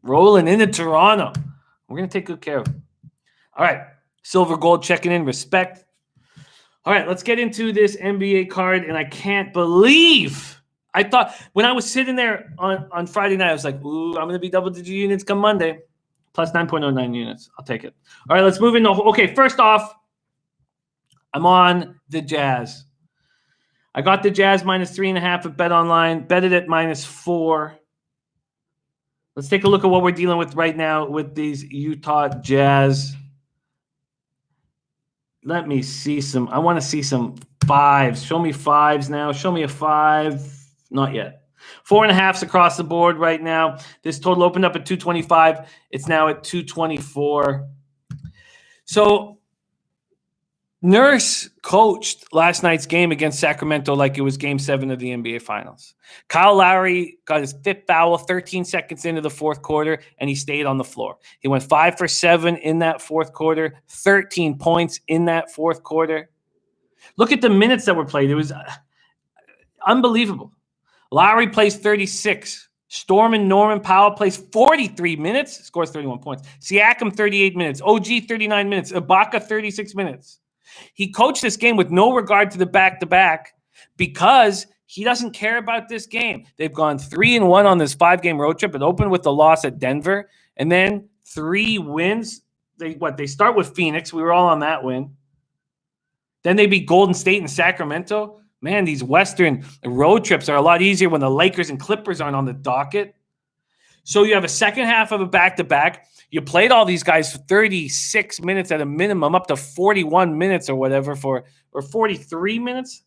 rolling into Toronto. We're going to take good care of him. All right. Silver Gold checking in. Respect. All right. Let's get into this NBA card. And I can't believe I thought when I was sitting there on Friday night, I was like, ooh, I'm going to be double-digit units come Monday. Plus 9.09 units. I'll take it. All right, let's move into – okay, first off, I'm on the Jazz. I got the Jazz -3.5 at BetOnline. Betted at -4. Let's take a look at what we're dealing with right now with these Utah Jazz. Let me see some – I want to see some fives. Show me fives now. Show me a 5. Not yet. 4.5s across the board right now. This total opened up at 225. It's now at 224. So Nurse coached last night's game against Sacramento like it was Game 7 of the NBA Finals. Kyle Lowry got his 5th foul 13 seconds into the fourth quarter, and he stayed on the floor. He went 5 for 7 in that fourth quarter, 13 points in that fourth quarter. Look at the minutes that were played. It was unbelievable. Lowry plays 36. Norman Powell plays 43 minutes, scores 31 points. Siakam, 38 minutes. OG, 39 minutes. Ibaka, 36 minutes. He coached this game with no regard to the back-to-back because he doesn't care about this game. They've gone 3-1 on this 5-game road trip. It opened with the loss at Denver, and then 3 wins. They start with Phoenix. We were all on that win. Then they beat Golden State and Sacramento. Man, these Western road trips are a lot easier when the Lakers and Clippers aren't on the docket. So you have a second half of a back-to-back. You played all these guys for 36 minutes at a minimum, up to 41 minutes or whatever or 43 minutes.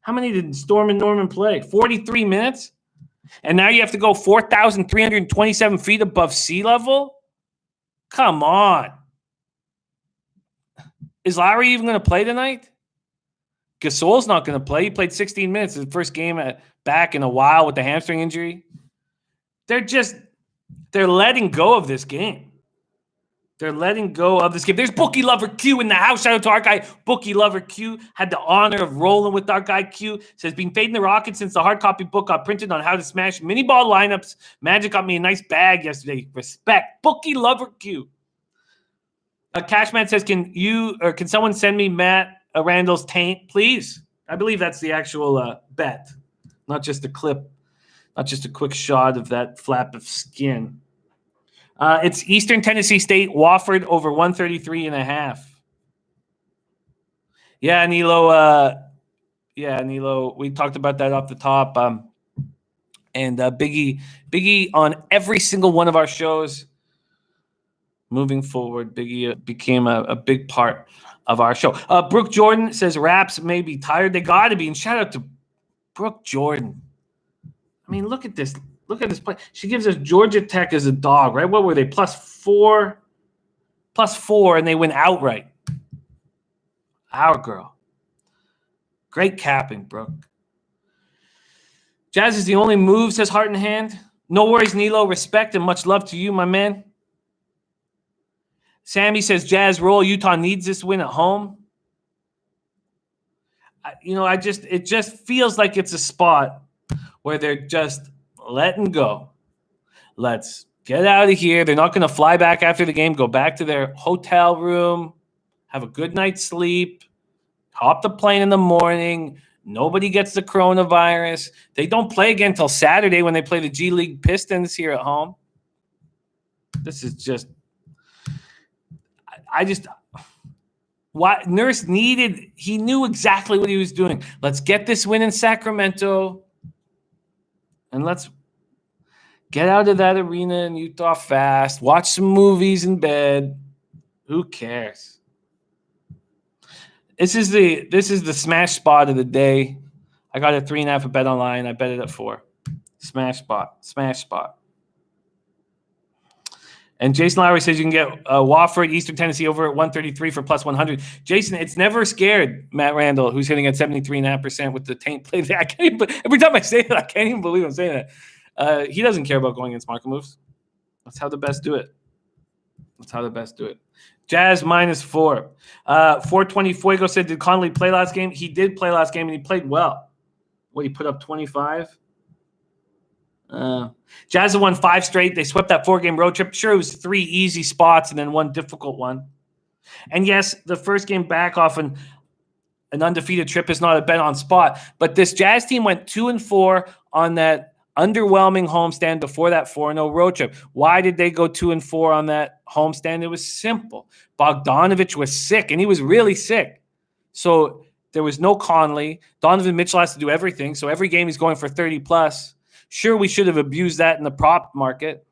How many did Storm and Norman play? 43 minutes? And now you have to go 4,327 feet above sea level? Come on. Is Lowry even going to play tonight? Gasol's not going to play. He played 16 minutes. His first game back in a while with the hamstring injury. They're letting go of this game. There's Bookie Lover Q in the house. Shout out to our guy, Bookie Lover Q. Had the honor of rolling with our guy Q. Says, been fading the Rockets since the hard copy book got printed on how to smash mini ball lineups. Magic got me a nice bag yesterday. Respect. Bookie Lover Q. Cashman says, can someone send me Matt Randall's taint, please? I believe that's the actual bet, not just a clip, not just a quick shot of that flap of skin. It's Eastern Tennessee State, Wofford over 133.5. Yeah, Nilo. We talked about that off the top. And Biggie on every single one of our shows. Moving forward, Biggie became a big part of our show. Brooke Jordan says Raps may be tired. They got to be. And shout out to Brooke Jordan. I mean, look at this. Look at this play. She gives us Georgia Tech as a dog, right? What were they? +4, and they went outright. Our girl. Great capping, Brooke. Jazz is the only move, says Heart in Hand. No worries, Nilo. Respect and much love to you, my man. Sammy says Jazz roll. Utah needs this win at home. It just feels like it's a spot where they're just letting go. Let's get out of here. They're not going to fly back after the game, go back to their hotel room, have a good night's sleep, hop the plane in the morning. Nobody gets the coronavirus. They don't play again until Saturday when they play the G League Pistons here at home. This is just what Nurse needed. He knew exactly what he was doing. Let's get this win in Sacramento, and let's get out of that arena in Utah fast. Watch some movies in bed. Who cares? This is the smash spot of the day. I got a 3.5 at Bet Online. I bet it at 4. Smash spot. And Jason Lowry says you can get Wofford, Eastern Tennessee over at 133 for plus 100. Jason, it's never scared Matt Randall, who's hitting at 73.5% with the taint play. Every time I say that, I can't even believe I'm saying that. He doesn't care about going against market moves. That's how the best do it. Jazz -4. 420 Fuego said, did Conley play last game? He did play last game, and he played well. He put up 25? Jazz have won 5 straight. They swept that 4-game road trip. Sure, it was 3 easy spots and then 1 difficult one. And yes, the first game back off an undefeated trip is not a bet on spot. But this Jazz team went 2-4 on that underwhelming homestand before that 4-0 road trip. Why did they go 2-4 on that homestand? It was simple. Bogdanovich was sick, and he was really sick. So there was no Conley. Donovan Mitchell has to do everything. So every game he's going for 30+. Sure, we should have abused that in the prop market.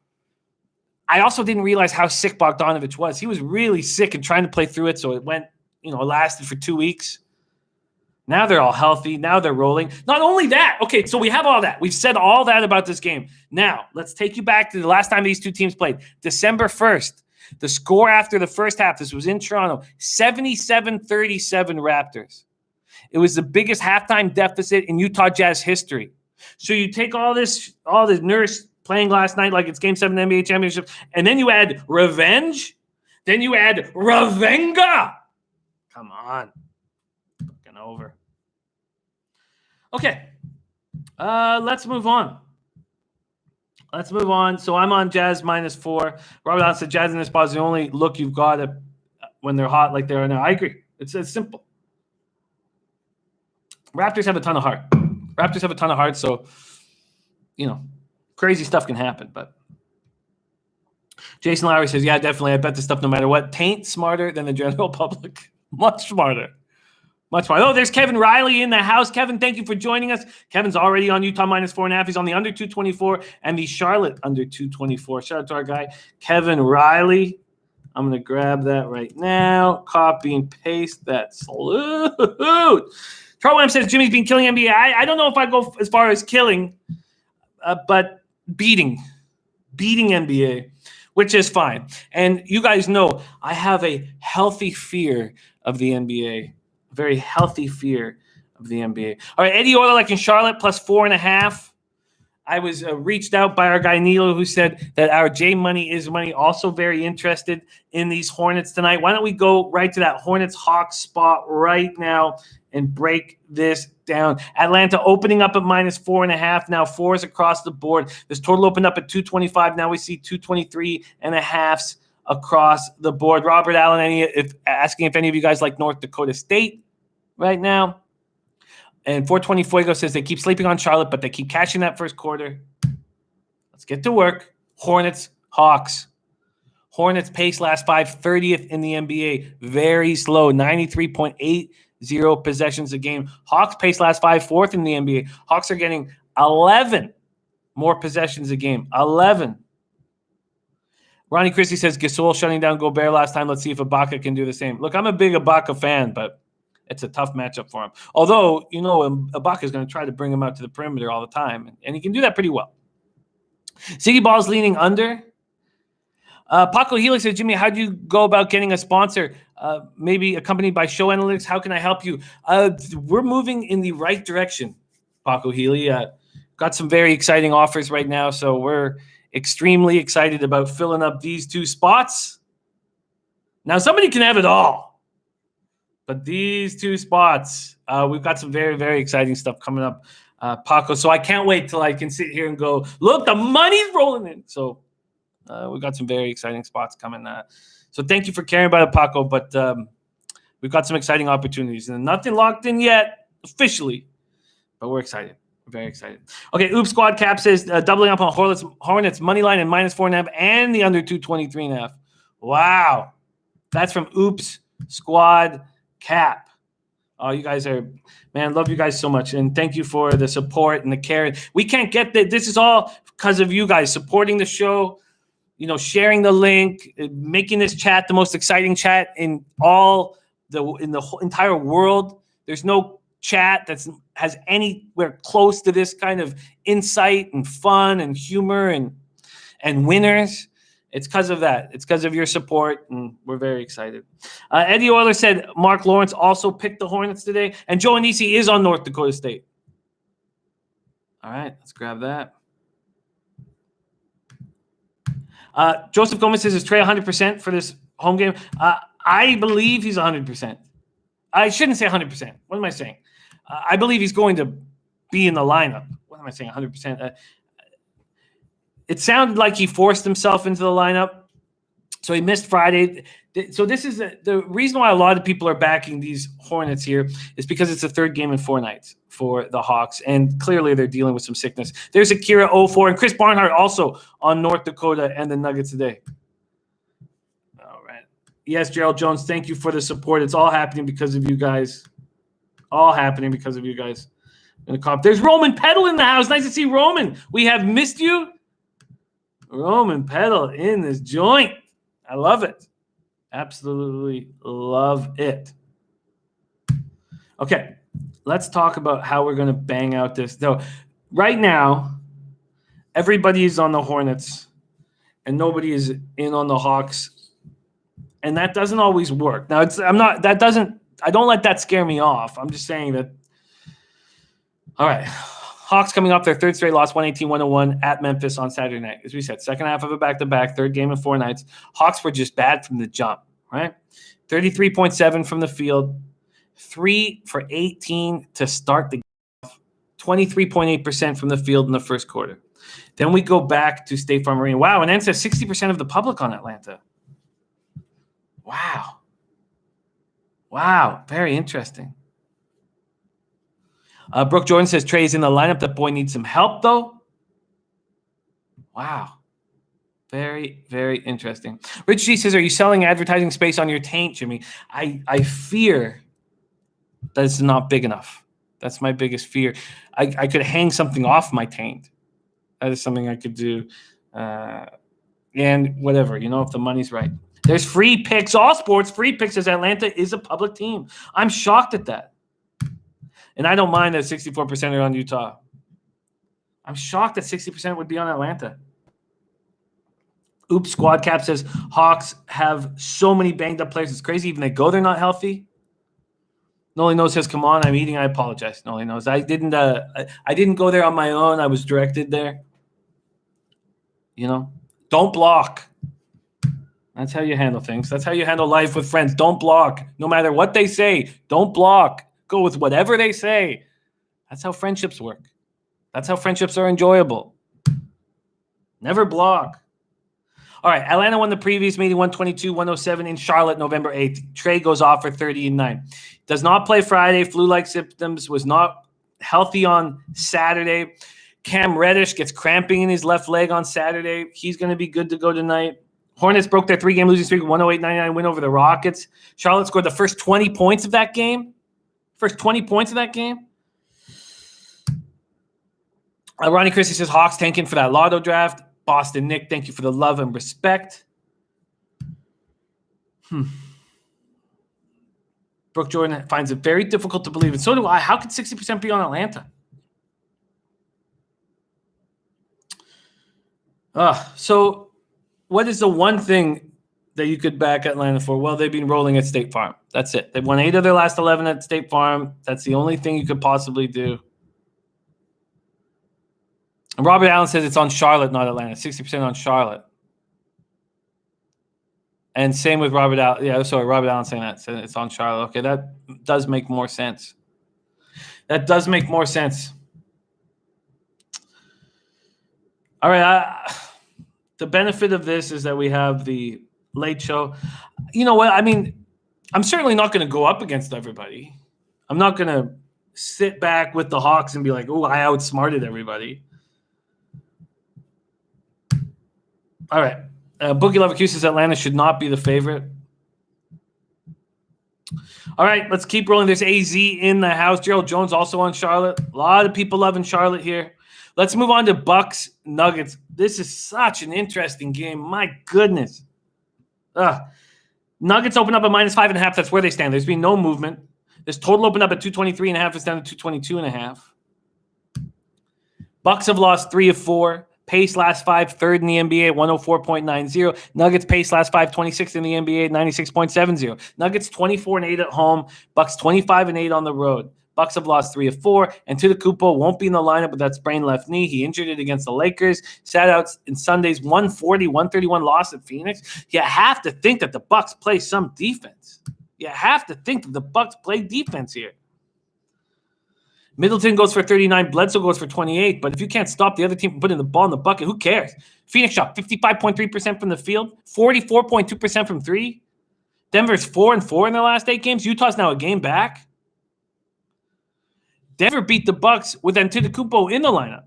I also didn't realize how sick Bogdanovich was. He was really sick and trying to play through it, so it went, lasted for 2 weeks. Now they're all healthy. Now they're rolling. Not only that, okay, so we have all that. We've said all that about this game. Now, let's take you back to the last time these two teams played. December 1st. The score after the first half, this was in Toronto, 77-37 Raptors. It was the biggest halftime deficit in Utah Jazz history. So you take all this Nurse playing last night like it's Game 7 NBA Championship, and then you add revenge, then you add Revenga. Come on. Fucking over. Okay. Let's move on. So I'm on Jazz -4. Robert Allen said Jazz in this spot is the only look you've got when they're hot like they are now. I agree. It's simple. Raptors have a ton of heart. So, crazy stuff can happen. But Jason Lowry says, yeah, definitely. I bet this stuff no matter what. Taint smarter than the general public. Much smarter. Oh, there's Kevin Riley in the house. Kevin, thank you for joining us. Kevin's already on Utah -4.5. He's on the under 224 and the Charlotte under 224. Shout out to our guy, Kevin Riley. I'm going to grab that right now. Copy and paste that. Salute. Charles Williams says Jimmy's been killing NBA. I don't know if I go as far as killing, but beating NBA, which is fine. And you guys know I have a healthy fear of the NBA. Very healthy fear of the NBA. All right, Eddie Orlik in Charlotte +4.5. I was reached out by our guy Nilo, who said that our J Money is Money also very interested in these Hornets tonight. Why don't we go right to that Hornets-Hawks spot right now and break this down? Atlanta opening up at -4.5. Now 4s across the board. This total opened up at 225. Now we see 223.5s across the board. Robert Allen asking if any of you guys like North Dakota State right now. And 420 Fuego says they keep sleeping on Charlotte, but they keep cashing that first quarter. Let's get to work. Hornets, Hawks. Hornets pace last 5, 30th in the NBA. Very slow, 93.80 possessions a game. Hawks pace last 5, 4th in the NBA. Hawks are getting 11 more possessions a game. 11. Ronnie Christie says Gasol shutting down Gobert last time. Let's see if Ibaka can do the same. Look, I'm a big Ibaka fan, but it's a tough matchup for him. Although, Ibaka is going to try to bring him out to the perimeter all the time, and he can do that pretty well. Ziggy Ball's leaning under. Paco Helix says, Jimmy, how do you go about getting a sponsor? Maybe accompanied by Show Analytics. How can I help you? We're moving in the right direction, Paco Healy. Got some very exciting offers right now, so we're extremely excited about filling up these 2 spots. Now, somebody can have it all, but these 2 spots, we've got some very, very exciting stuff coming up, Paco. So I can't wait till I can sit here and go, look, the money's rolling in. So we've got some very exciting spots coming. So thank you for caring about it, Paco. But we've got some exciting opportunities. And nothing locked in yet officially, but we're excited. We're very excited. Okay, Oops Squad Cap says doubling up on Hornets money line and -4.5 and the under 223.5. Wow. That's from Oops Squad Cap. Oh, you guys are, man, love you guys so much. And thank you for the support and the care. We can't get that. This is all because of you guys supporting the show, sharing the link, making this chat the most exciting chat in the whole entire world. There's no chat that has anywhere close to this kind of insight and fun and humor and winners. It's because of that. It's because of your support, and we're very excited. Eddie Euler said Mark Lawrence also picked the Hornets today, and Joe Anisi is on North Dakota State. All right, let's grab that. Joseph Gomez says, is Trey 100% for this home game? I believe he's 100%. I shouldn't say 100%. What am I saying? I believe he's going to be in the lineup. What am I saying, 100%? It sounded like he forced himself into the lineup, so he missed Friday. So this is the reason why a lot of people are backing these Hornets here is because it's the 3rd game in 4 nights for the Hawks, and clearly they're dealing with some sickness. There's Akira 04 and Chris Barnhart also on North Dakota and the Nuggets today. All right. Yes, Gerald Jones, thank you for the support. It's all happening because of you guys. All happening because of you guys. There's Roman Peddle in the house. Nice to see Roman. We have missed you. Roman Peddle in this joint. I love it. Absolutely love it. Okay, let's talk about how we're going to bang out this. So right now, everybody is on the Hornets and nobody is in on the Hawks. And that doesn't always work. Now, I don't let that scare me off. I'm just saying that. All right. Hawks coming off their 3rd straight loss, 118-101 at Memphis on Saturday night. As we said, second half of a back-to-back, 3rd game in 4 nights. Hawks were just bad from the jump, right? 33.7 from the field, 3 for 18 to start the game, 23.8% from the field in the first quarter. Then we go back to State Farm Arena. Wow, and then says 60% of the public on Atlanta. Wow, very interesting. Brooke Jordan says Trey's in the lineup. That boy needs some help, though. Wow. Very, very interesting. Rich G says, are you selling advertising space on your taint, Jimmy? I fear that it's not big enough. That's my biggest fear. I could hang something off my taint. That is something I could do. And whatever, if the money's right. There's free picks. All sports, free picks as Atlanta is a public team. I'm shocked at that. And I don't mind that 64% are on Utah. I'm shocked that 60% would be on Atlanta. Oops, Squad Cap says Hawks have so many banged up players. It's crazy. Even they go, they're not healthy. Noli Knows says, come on, I'm eating. I apologize. Noli Knows. I didn't go there on my own. I was directed there. Don't block. That's how you handle things. That's how you handle life with friends. Don't block. No matter what they say, don't block. Go with whatever they say. That's how friendships work. That's how friendships are enjoyable. Never block. All right, Atlanta won the previous meeting 122-107 in Charlotte, November 8th. Trey goes off for 30-9. Does not play Friday. Flu-like symptoms. Was not healthy on Saturday. Cam Reddish gets cramping in his left leg on Saturday. He's going to be good to go tonight. Hornets broke their 3-game losing streak, 108-99 win over the Rockets. Charlotte scored the first 20 points of that game. Ronnie Christie says Hawks tanking for that lotto draft. Boston Nick, thank you for the love and respect. Brooke Jordan finds it very difficult to believe, and so do I. How could 60% be on Atlanta? So What is the one thing that you could back Atlanta for? Well, they've been rolling at State Farm. That's it. They've won 8 of their last 11 at State Farm. That's the only thing you could possibly do. And Robert Allen says it's on Charlotte, not Atlanta. 60% on Charlotte. And same with Robert Allen. Yeah, sorry, Robert Allen saying that. So it's on Charlotte. Okay, that does make more sense. That does make more sense. All right. The benefit of this is that we have the late show. You know what? I mean, I'm certainly not going to go up against everybody. I'm not going to sit back with the Hawks and be like, oh, I outsmarted everybody. All right. Bookie Leverkusen says Atlanta should not be the favorite. All right, let's keep rolling. There's AZ in the house. Gerald Jones also on Charlotte. A lot of people loving Charlotte here. Let's move on to Bucks Nuggets. This is such an interesting game. My goodness. Nuggets open up at -5.5. That's where they stand. There's been no movement. This total opened up at 223.5. It's down to 222.5. Bucks have lost 3 of 4. Pace last 5, third in the NBA at 104.90. Nuggets pace last 5, 26th in the NBA at 96.70. Nuggets 24-8 at home. Bucks 25-8 on the road. Bucks have lost 3 of 4. And Antetokounmpo won't be in the lineup with that sprained left knee. He injured it against the Lakers. Sat out in Sunday's 140-131 loss at Phoenix. You have to think that the Bucks play some defense. You have to think that the Bucks play defense here. Middleton goes for 39. Bledsoe goes for 28. But if you can't stop the other team from putting the ball in the bucket, who cares? Phoenix shot 55.3% from the field, 44.2% from 3. Denver's 4-4 in their last 8 games. Utah's now a game back. Denver beat the Bucks with Antetokounmpo in the lineup.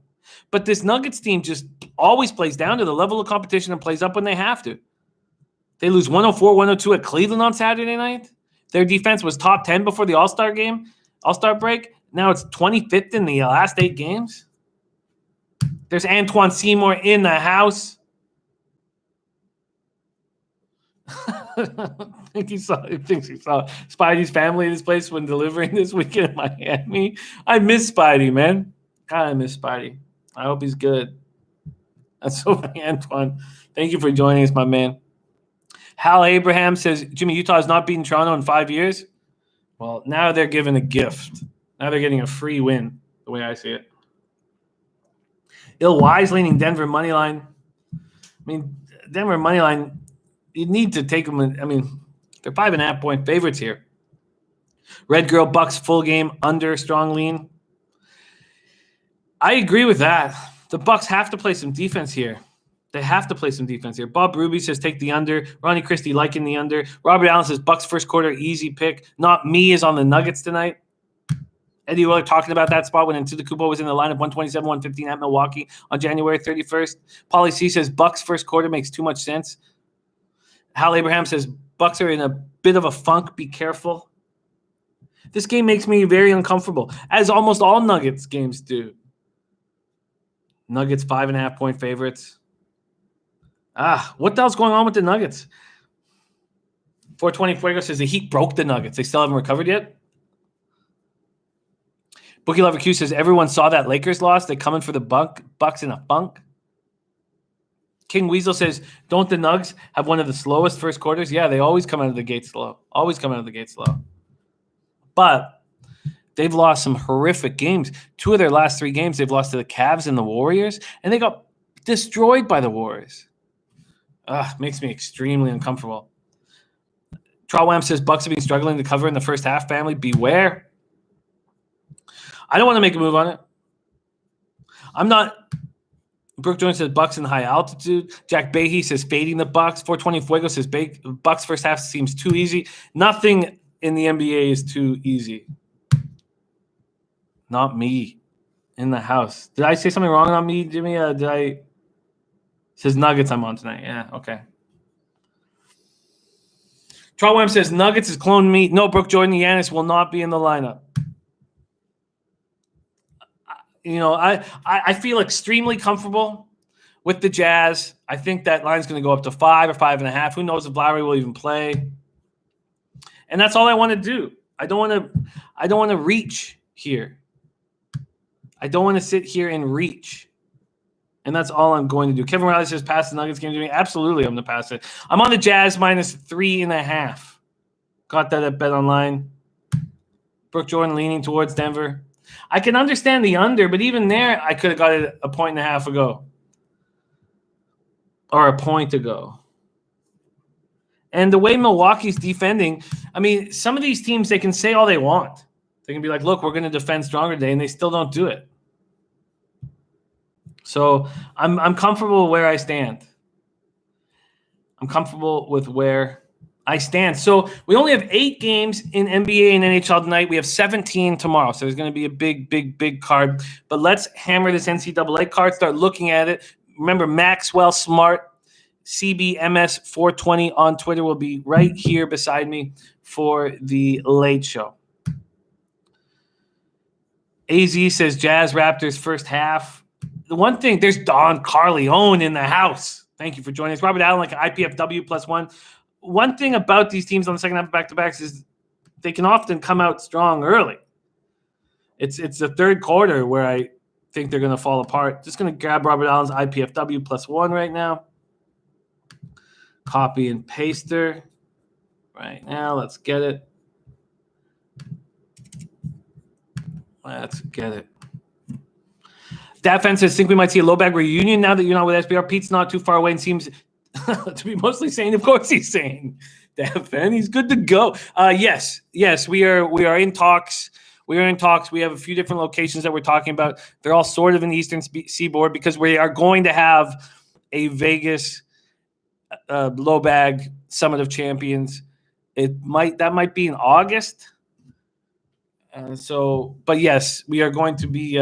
But this Nuggets team just always plays down to the level of competition and plays up when they have to. They lose 104-102 at Cleveland on Saturday night. Their defense was top 10 before the All-Star break. Now it's 25th in the last 8 games. There's Antoine Seymour in the house. He thinks he saw Spidey's family in his place when delivering this weekend in Miami. I miss Spidey, man. God, I miss Spidey. I hope he's good. That's so funny, Antoine. Thank you for joining us, my man. Hal Abraham says, Jimmy, Utah has not beaten Toronto in 5 years. Well, now they're given a gift. Now they're getting a free win, the way I see it. Il Wise leaning Denver money line. I mean, Denver money line, you need to take them. I mean, they're 5.5-point favorites here. Red Girl Bucks full game under strong lean. I agree with that. The Bucks have to play some defense here. They have to play some defense here. Bob Ruby says take the under. Ronnie Christie liking the under. Robert Allen says Bucks first quarter easy pick. Not me is on the Nuggets tonight. Eddie Weller talking about that spot when Antetokounmpo was in the lineup 127-115 at Milwaukee on January 31st. Paulie C says Bucks first quarter makes too much sense. Hal Abraham says Bucks are in a bit of a funk. Be careful. This game makes me very uncomfortable, as almost all Nuggets games do. Nuggets 5.5-point favorites. What the hell's going on with the Nuggets? 420 Fuego says the Heat broke the Nuggets. They still haven't recovered yet. Bookie Lover Q says everyone saw that Lakers loss. They're coming for the Bucks in a funk. King Weasel says, don't the Nugs have one of the slowest first quarters? Yeah, they always come out of the gate slow. But they've lost some horrific games. 2 of their last 3 games, they've lost to the Cavs and the Warriors, and they got destroyed by the Warriors. Makes me extremely uncomfortable. Trawam says Bucks have been struggling to cover in the first half. Family, beware. I don't want to make a move on it. I'm not. Brooke Jones says Bucks in high altitude. Jack Behe says fading the Bucks. 420 Fuego says Bucks first half seems too easy. Nothing in the NBA is too easy. Not me in the house. Did I say something wrong on me, Jimmy? Says Nuggets I'm on tonight. Yeah, okay. Trawam says Nuggets is clone meat. No, Brooke Jordan Giannis will not be in the lineup. You know, I feel extremely comfortable with the Jazz. I think that line's going to go up to 5 or 5.5. Who knows if Lowry will even play? And that's all I want to do. I don't want to reach here. I don't want to sit here and reach And that's all I'm going to do. Kevin Riley says, pass the Nuggets game to me. Absolutely, I'm going to pass it. I'm on the Jazz minus 3.5. Got that at Bet Online. Brooke Jordan leaning towards Denver. I can understand the under, but even there, I could have got it a 1.5 ago. Or a point ago. And the way Milwaukee's defending, I mean, some of these teams, they can say all they want. They can be like, look, we're going to defend stronger today, and they still don't do it. So I'm comfortable where I stand. I'm comfortable with where I stand. So we only have 8 games in NBA and NHL tonight. We have 17 tomorrow. So there's going to be a big, big, big card. But let's hammer this NCAA card, start looking at it. Remember, Maxwell Smart, CBMS420 on Twitter will be right here beside me for the late show. AZ says Jazz Raptors first half. The one thing, there's Don Carleone in the house. Thank you for joining us. Robert Allen, like an IPFW +1. One thing about these teams on the second half of back-to-backs is they can often come out strong early. It's the third quarter where I think they're going to fall apart. Just going to grab Robert Allen's IPFW +1 right now. Copy and paste her right now. Let's get it. Let's get it. Dat fan says, think we might see a low bag reunion now that you're not with SBR. Pete's not too far away and seems to be mostly sane. Of course he's sane. Dat fan, he's good to go. Yes, we are in talks. We are in talks. We have a few different locations that we're talking about. They're all sort of in the Eastern Seaboard because we are going to have a Vegas low bag Summit of Champions. That might be in August. But yes, we are going to be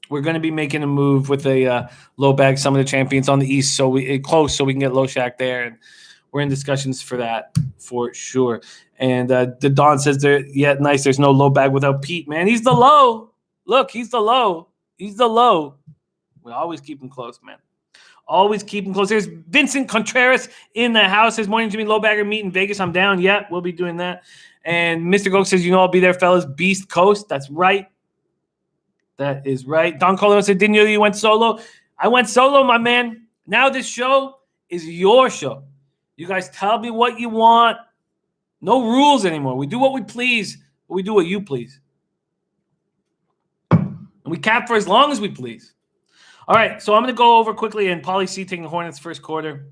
we're going to be making a move with a low bag Summit of Champions on the East, so we can get Low Shack there, and we're in discussions for that for sure. And the Don says nice. There's no low bag without Pete, man. He's the low. Look, he's the low. He's the low. We always keep him close, man. Always keep him close. There's Vincent Contreras in the house. Says, morning, Jimmy. Low bagger meet in Vegas. I'm down. Yeah, we'll be doing that. And Mr. Goke says, I'll be there, fellas. Beast Coast. That's right. That is right. Don Colon said, didn't you went solo? I went solo, my man. Now this show is your show. You guys tell me what you want. No rules anymore. We do what we please, but we do what you please. And we cap for as long as we please. All right, so I'm going to go over quickly and Paulie C taking the Hornets first quarter.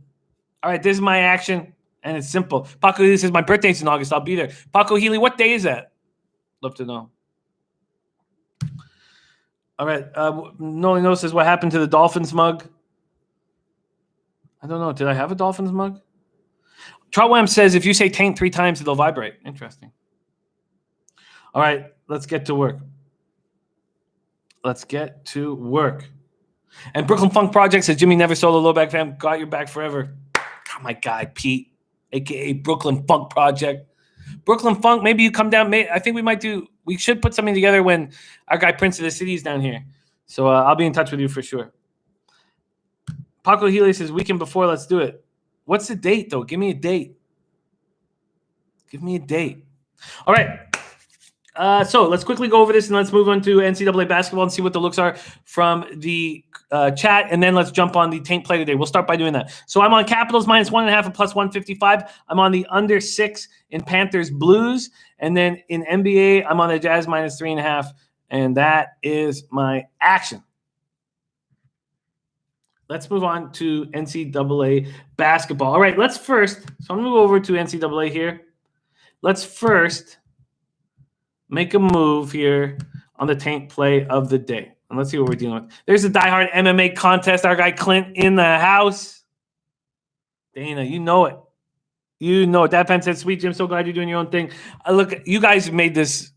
All right, this is my action, and it's simple. Paco Healy says, my birthday's in August. I'll be there. Paco Healy, what day is that? Love to know. All right, Nolan knows says, what happened to the Dolphins mug? I don't know. Did I have a Dolphins mug? Trotwham says, if you say taint 3 times, it'll vibrate. Interesting. All right, let's get to work. And Brooklyn Funk Project says, Jimmy never solo low back fam. Got your back forever. God, my guy, Pete, a.k.a. Brooklyn Funk Project. Brooklyn Funk, maybe you come down. I think we should put something together when our guy Prince of the City is down here. So I'll be in touch with you for sure. Paco Healy says, weekend before, let's do it. What's the date, though? Give me a date. All right. So let's quickly go over this and let's move on to NCAA basketball and see what the looks are from the chat. And then let's jump on the taint play today. We'll start by doing that. So I'm on Capitals -1.5 and +155. I'm on the under 6 in Panthers Blues. And then in NBA, I'm on the Jazz -3.5. And that is my action. Let's move on to NCAA basketball. All right, so I'm going to go over to NCAA here. Let's first make a move here on the taint play of the day. And let's see what we're dealing with. There's a diehard MMA contest. Our guy Clint in the house. Dana, you know it. That fan said, sweet Jim, so glad you're doing your own thing. Look, you guys have made this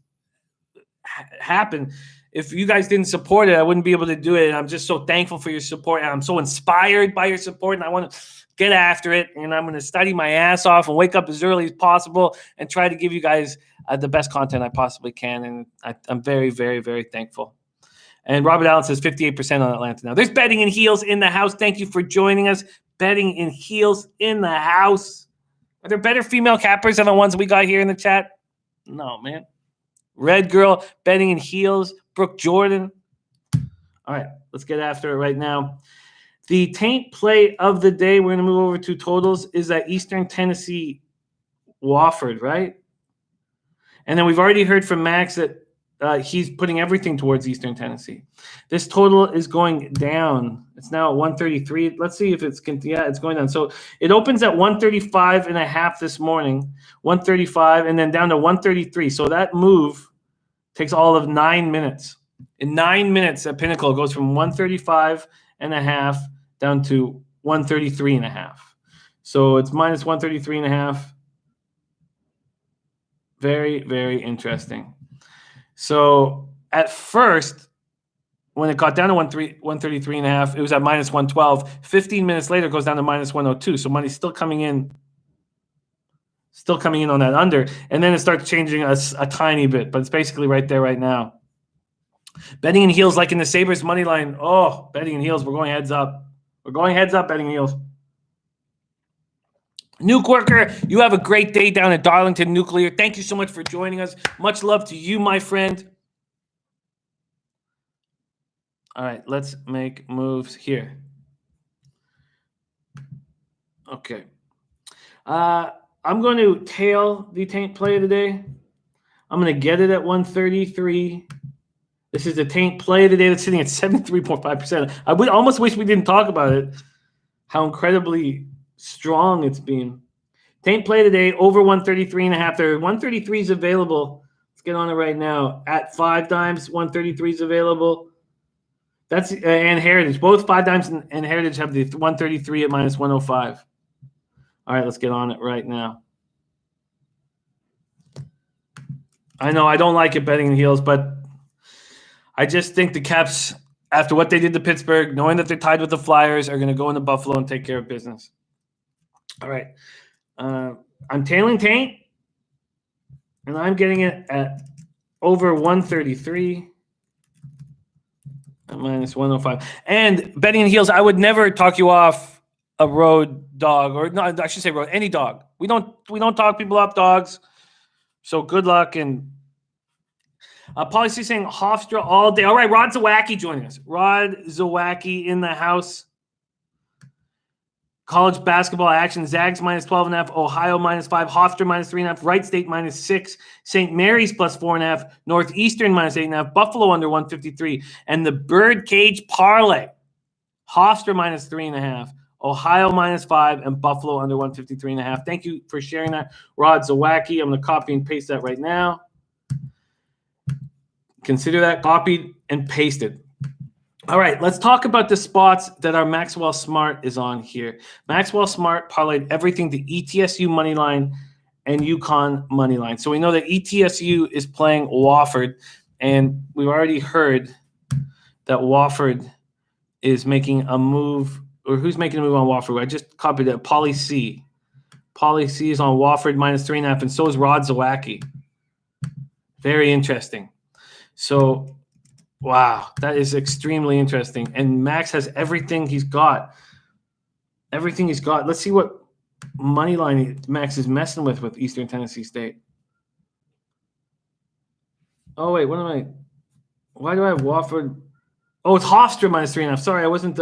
happen. If you guys didn't support it, I wouldn't be able to do it. And I'm just so thankful for your support. And I'm so inspired by your support. And I want to get after it. And I'm going to study my ass off and wake up as early as possible and try to give you guys the best content I possibly can. And I'm very, very, very thankful. And Robert Allen says 58% on Atlanta now. There's betting in heels in the house. Thank you for joining us. Betting in heels in the house. Are there better female cappers than the ones we got here in the chat? No, man. Red Girl, betting in heels. Brooke Jordan. All right, Let's get after it right now. The taint play of the day, we're going to move over to totals, is that Eastern Tennessee Wofford, right? And then we've already heard from Max that he's putting everything towards Eastern Tennessee. This total is going down. It's now at 133. Let's see if it's it's going down. So it opens at 135.5 this morning, 135, and then down to 133. So that move takes all of 9 minutes. In 9 minutes, at Pinnacle, it goes from 135.5 down to 133.5. So it's minus 133.5. Very, very interesting. So at first, when it got down to 133.5, it was at minus 112. 15 minutes later, it goes down to minus 102. So money's still coming in on that under. And then it starts changing a tiny bit, but it's basically right there right now. Betting and heels like in the Sabres money line. Oh, betting and heels. We're going heads up. We're going heads up, betting and heels. Nuke Worker, you have a great day down at Darlington Nuclear. Thank you so much for joining us. Much love to you, my friend. All right, let's make moves here. Okay. I'm going to tail the taint play of the day. I'm going to get it at 133. This is the taint play of the day that's sitting at 73.5%. I would almost wish we didn't talk about it, how incredibly strong it's been. Taint play today over 133.5. There are 133s available. Let's get on it right now. At 5 dimes, 133s available. That's and Heritage. Both 5 dimes and Heritage have the 133 at minus 105. All right, let's get on it right now. I know I don't like it betting in heels, but I just think the Caps, after what they did to Pittsburgh, knowing that they're tied with the Flyers, are going to go into Buffalo and take care of business. All right. I'm tailing taint, and I'm getting it at over 133 at minus 105. And betting in heels, I would never talk you off a road dog, or no, I should say road, any dog. We don't talk people off dogs. So good luck. And Policy saying Hofstra all day. All right, Rod Zawacki joining us. Rod Zawacki in the house. College basketball action. Zags minus 12.5. Ohio minus 5. Hofstra minus 3.5. Wright State minus 6. St. Mary's plus 4.5. Northeastern minus 8.5. Buffalo under 153. And the Birdcage parlay. Hofstra minus 3.5. Ohio minus 5. And Buffalo under 153.5. Thank you for sharing that, Rod Zawacki. I'm going to copy and paste that right now. Consider that copied and pasted. All right, let's talk about the spots that our Maxwell Smart is on here. Maxwell Smart parlayed everything to ETSU money line and UConn money line. So we know that ETSU is playing Wofford, and we've already heard that Wofford is making a move, or who's making a move on Wofford? I just copied it. Pauly C. Pauly C is on Wofford minus 3.5, and so is Rod Zawacki. Very interesting. So, wow, that is extremely interesting. And Max has everything he's got. Everything he's got. Let's see what money line Max is messing with Eastern Tennessee State. Oh, wait, why do I have Wofford? Oh, it's Hofstra minus 3.5. Sorry, I wasn't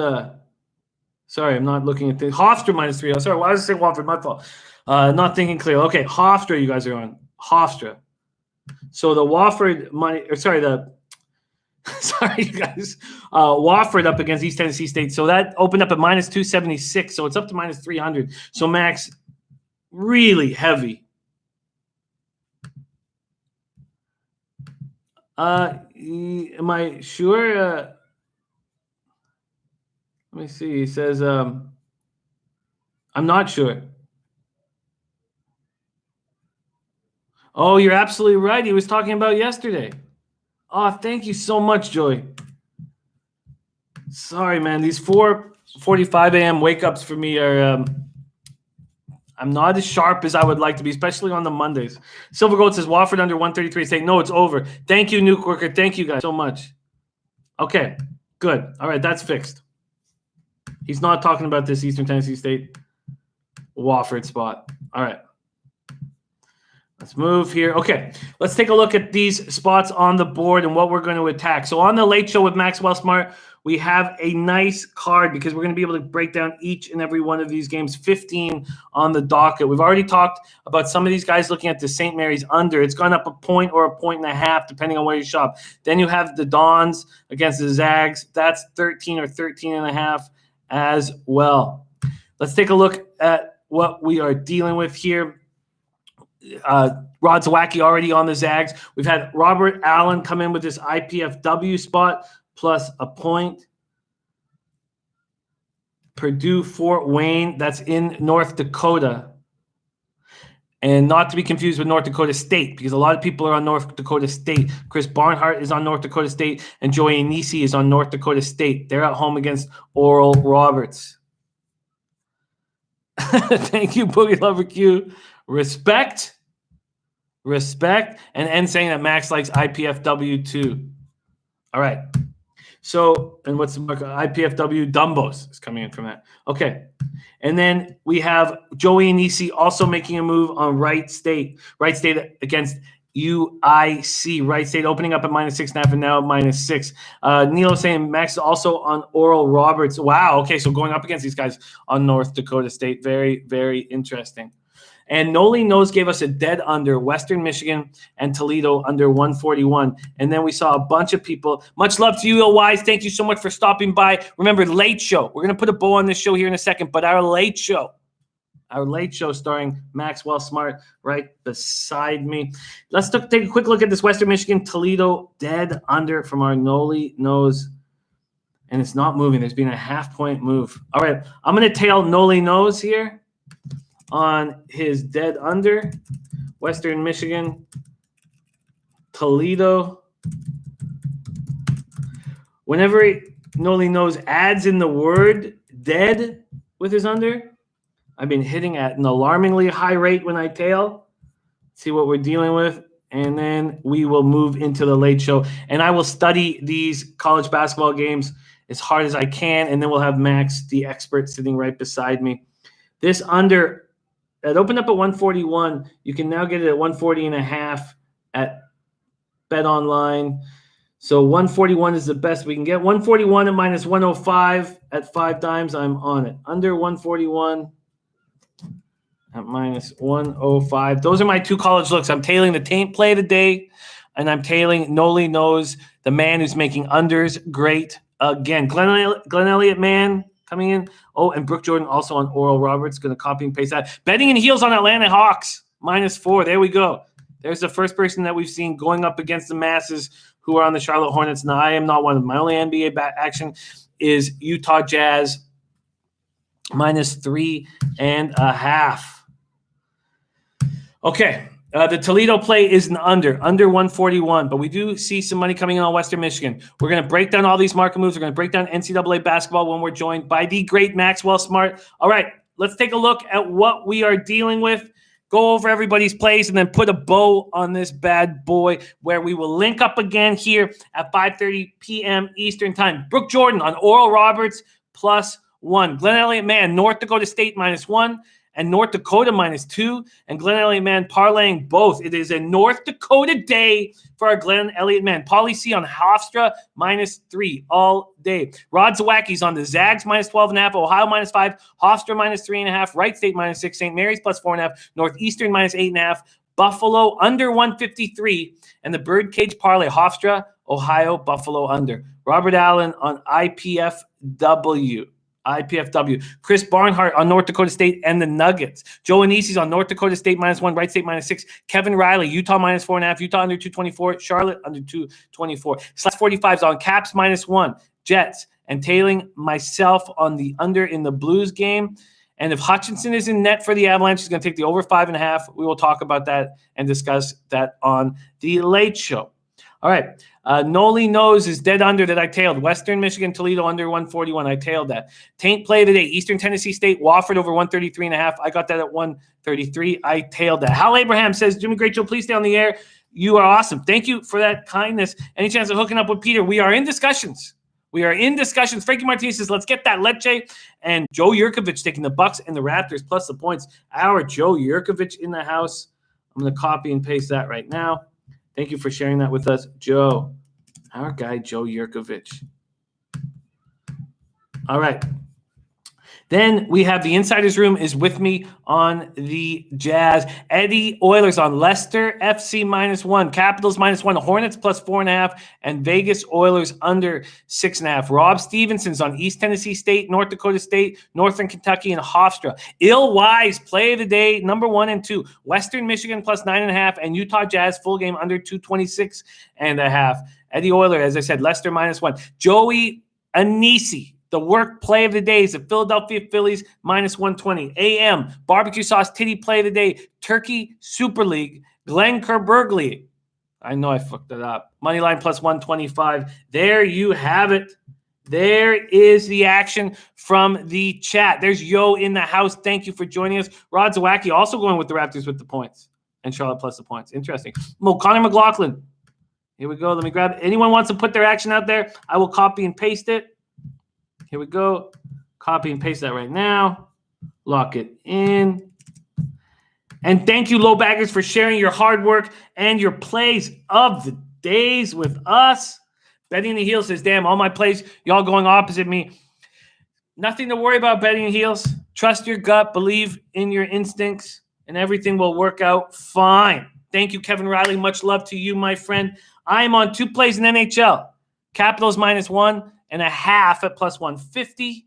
sorry, I'm not looking at the Hofstra minus 3.5. Sorry, why was I saying Wofford? My fault. Not thinking clear. Okay, Hofstra, you guys are on. Hofstra. So the Wofford money, or sorry, sorry, you guys, Wofford up against East Tennessee State. So that opened up at minus 276. So it's up to minus 300. So Max, really heavy. Am I sure? Let me see. He says, I'm not sure. Oh, you're absolutely right. He was talking about yesterday. Oh, thank you so much, Joy. Sorry, man. These 4:45 a.m. wake-ups for me are I'm not as sharp as I would like to be, especially on the Mondays. Silver Gold says Wofford under 133. Saying, no, it's over. Thank you, Nuke Worker. Thank you guys so much. Okay, good. All right, that's fixed. He's not talking about this Eastern Tennessee State Wofford spot. All right. Let's move here. Okay, let's take a look at these spots on the board and what we're going to attack. So on the Late Show with Maxwell Smart, we have a nice card because we're going to be able to break down each and every one of these games. 15 on the docket. We've already talked about some of these guys looking at the St. Mary's under. It's gone up a point or a point and a half, depending on where you shop. Then you have the Dons against the Zags. That's 13 or 13 and a half as well. Let's take a look at what we are dealing with here. Rod Zawacki already on the Zags. We've had Robert Allen come in with this IPFW spot plus a point. Purdue Fort Wayne, that's in North Dakota. And not to be confused with North Dakota State, because a lot of people are on North Dakota State. Chris Barnhart is on North Dakota State, and Joey Anisi is on North Dakota State. They're at home against Oral Roberts. Thank you, Boogie Lover Q. Respect. And N saying that Max likes IPFW too. All right. So, and what's the mark? IPFW Dumbos is coming in from that. Okay. And then we have Joey Anisi also making a move on Wright State. Wright State against UIC. Wright State opening up at -6.5 and now at -6. Nilo saying Max is also on Oral Roberts. Wow. Okay. So going up against these guys on North Dakota State. Very, very interesting. And Noli Nose gave us a dead under Western Michigan and Toledo under 141. And then we saw a bunch of people. Much love to you, Will Wise. Thank you so much for stopping by. Remember, Late Show. We're going to put a bow on this show here in a second, but our Late Show starring Maxwell Smart right beside me. Let's take a quick look at this Western Michigan Toledo dead under from our Noli Nose. And it's not moving. There's been a half-point move. All right, I'm going to tail Noli Nose here on his dead under, Western Michigan, Toledo. Whenever Noli Nose adds in the word dead with his under, I've been hitting at an alarmingly high rate when I tail. See what we're dealing with, and then we will move into the late show. And I will study these college basketball games as hard as I can, and then we'll have Max, the expert, sitting right beside me. This under, it opened up at 141. You can now get it at 140 and a half at Bet Online. So 141 is the best we can get. 141 at -105 at 5 dimes. I'm on it. Under 141 at -105. Those are my two college looks. I'm tailing the Taint play today, and I'm tailing Noli Nose, the man who's making unders great again. Glenn Elliott, man, coming in. Oh, and Brooke Jordan also on Oral Roberts. Going to copy and paste that. Betting and heels on Atlanta Hawks. -4. There we go. There's the first person that we've seen going up against the masses who are on the Charlotte Hornets. Now, I am not one of them. My only NBA action is Utah Jazz -3.5. Okay. The Toledo play is an under 141, but we do see some money coming in on Western Michigan. We're going to break down all these market moves. We're going to break down NCAA basketball when we're joined by the great Maxwell Smart. All right, let's take a look at what we are dealing with, go over everybody's plays, and then put a bow on this bad boy where we will link up again here at 5:30 p.m. Eastern time. Brooke Jordan on Oral Roberts +1. Glenn Elliott, man, North Dakota State -1. And North Dakota -2, and Glenn Elliott man parlaying both. It is a North Dakota day for our Glenn Elliott man. Pauly C on Hofstra -3 all day. Rod Zawacki's on the Zags -12.5, Ohio -5, Hofstra -3.5, Wright State -6, St. Mary's +4.5, Northeastern -8.5, Buffalo under 153, and the Birdcage parlay Hofstra, Ohio, Buffalo under. Robert Allen on IPFW. Chris Barnhart on North Dakota State and the Nuggets. Joe Anisi's on North Dakota State -1, Wright State -6. Kevin Riley, Utah -4.5, Utah under 224, Charlotte under 224. /45's on Caps -1, Jets, and tailing myself on the under in the Blues game. And if Hutchinson is in net for the Avalanche, he's going to take the over 5.5. We will talk about that and discuss that on the Late Show. All right. Noli Nose is dead under that I tailed. Western Michigan, Toledo under 141. I tailed that. Taint play today. Eastern Tennessee State, Wofford over 133.5. I got that at 133. I tailed that. Hal Abraham says, Jimmy Great Show, please stay on the air. You are awesome. Thank you for that kindness. Any chance of hooking up with Peter? We are in discussions. Frankie Martinez says, let's get that Lecce. And Joe Yurkovich taking the Bucks and the Raptors plus the points. Our Joe Yurkovich in the house. I'm going to copy and paste that right now. Thank you for sharing that with us, Joe. Our guy, Joe Yurkovich. All right. Then we have the Insiders Room is with me on the Jazz. Eddie Oilers on Leicester, FC -1, Capitals -1, Hornets +4.5, and Vegas Oilers under 6.5. Rob Stevenson's on East Tennessee State, North Dakota State, Northern Kentucky, and Hofstra. Ill Wise, play of the day, number 1 and 2. Western Michigan +9.5, and Utah Jazz full game under 226.5. Eddie Oiler, as I said, Leicester -1. Joey Anisi. The work play of the day is the Philadelphia Phillies -120. AM, barbecue sauce titty play of the day, Turkey Super League, Glenn Kerbergley. I know I fucked that up. Moneyline +125. There you have it. There is the action from the chat. There's Yo in the house. Thank you for joining us. Rod Zawacki also going with the Raptors with the points. And Charlotte plus the points. Interesting. Connor McLaughlin. Here we go. Let me grab it. Anyone wants to put their action out there, I will copy and paste it. Here we go. Copy and paste that right now. Lock it in. And thank you, low baggers, for sharing your hard work and your plays of the days with us. Betting the Heels says, damn, all my plays, y'all going opposite me. Nothing to worry about, Betting the Heels. Trust your gut, believe in your instincts, and everything will work out fine. Thank you, Kevin Riley. Much love to you, my friend. I am on 2 plays in NHL. Capitals -1.5 at +150.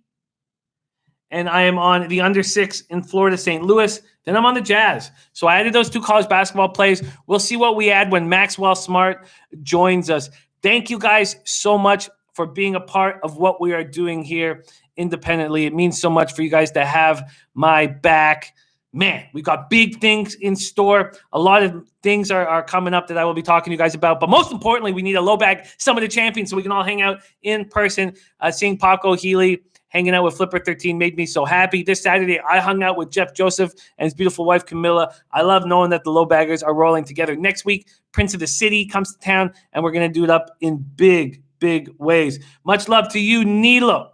And I am on the under 6 in Florida, St. Louis. Then I'm on the Jazz. So I added those 2 college basketball plays. We'll see what we add when Maxwell Smart joins us. Thank you guys so much for being a part of what we are doing here independently. It means so much for you guys to have my back. Man, we got big things in store. A lot of things are coming up that I will be talking to you guys about. But most importantly, we need a low bag Some of the Champions so we can all hang out in person. Seeing Paco Healy hanging out with Flipper 13 made me so happy. This Saturday, I hung out with Jeff Joseph and his beautiful wife, Camilla. I love knowing that the low baggers are rolling together. Next week, Prince of the City comes to town, and we're going to do it up in big, big ways. Much love to you, Nilo.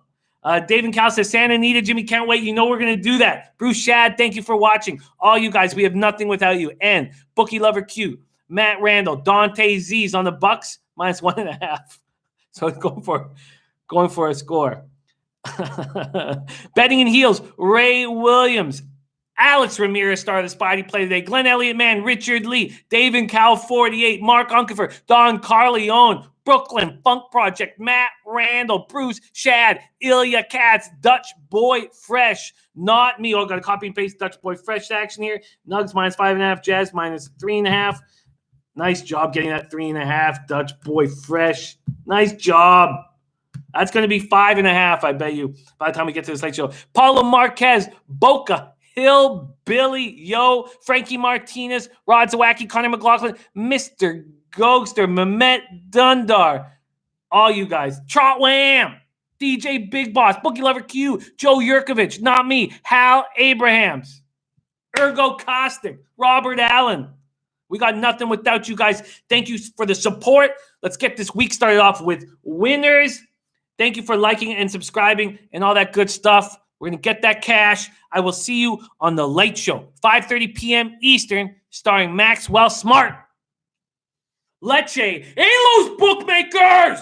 David Cal says, Santa Anita, Jimmy, can't wait. You know we're going to do that. Bruce Shad, thank you for watching. All you guys, we have nothing without you. And Bookie Lover Q, Matt Randall, Dante Z's on the Bucks, -1.5. So going for a score. Betting in Heels, Ray Williams, Alex Ramirez started the Spidey play today. Glenn Elliott, man, Richard Lee, David Cow 48, Mark Unkefer, Don Carleone, Brooklyn Funk Project, Matt Randall, Bruce Shad, Ilya Katz, Dutch Boy Fresh, not me. Oh, got to copy and paste Dutch Boy Fresh action here. Nugs -5.5, Jazz -3.5. Nice job getting that 3.5. Dutch Boy Fresh. Nice job. That's going to be 5.5, I bet you, by the time we get to the late show. Paulo Marquez, Boca, Hillbilly, Yo, Frankie Martinez, Rod Zawacki, Connor McLaughlin, Mr. Ghoster, Mehmet Dundar, all you guys. Trot Wham, DJ Big Boss, Bookie Lover Q, Joe Yurkovich, not me, Hal Abrahams, Ergo Costic, Robert Allen. We got nothing without you guys. Thank you for the support. Let's get this week started off with winners. Thank you for liking and subscribing and all that good stuff. We're going to get that cash. I will see you on the late show, 5:30 p.m. Eastern, starring Maxwell Smart. Leche, hey, those bookmakers!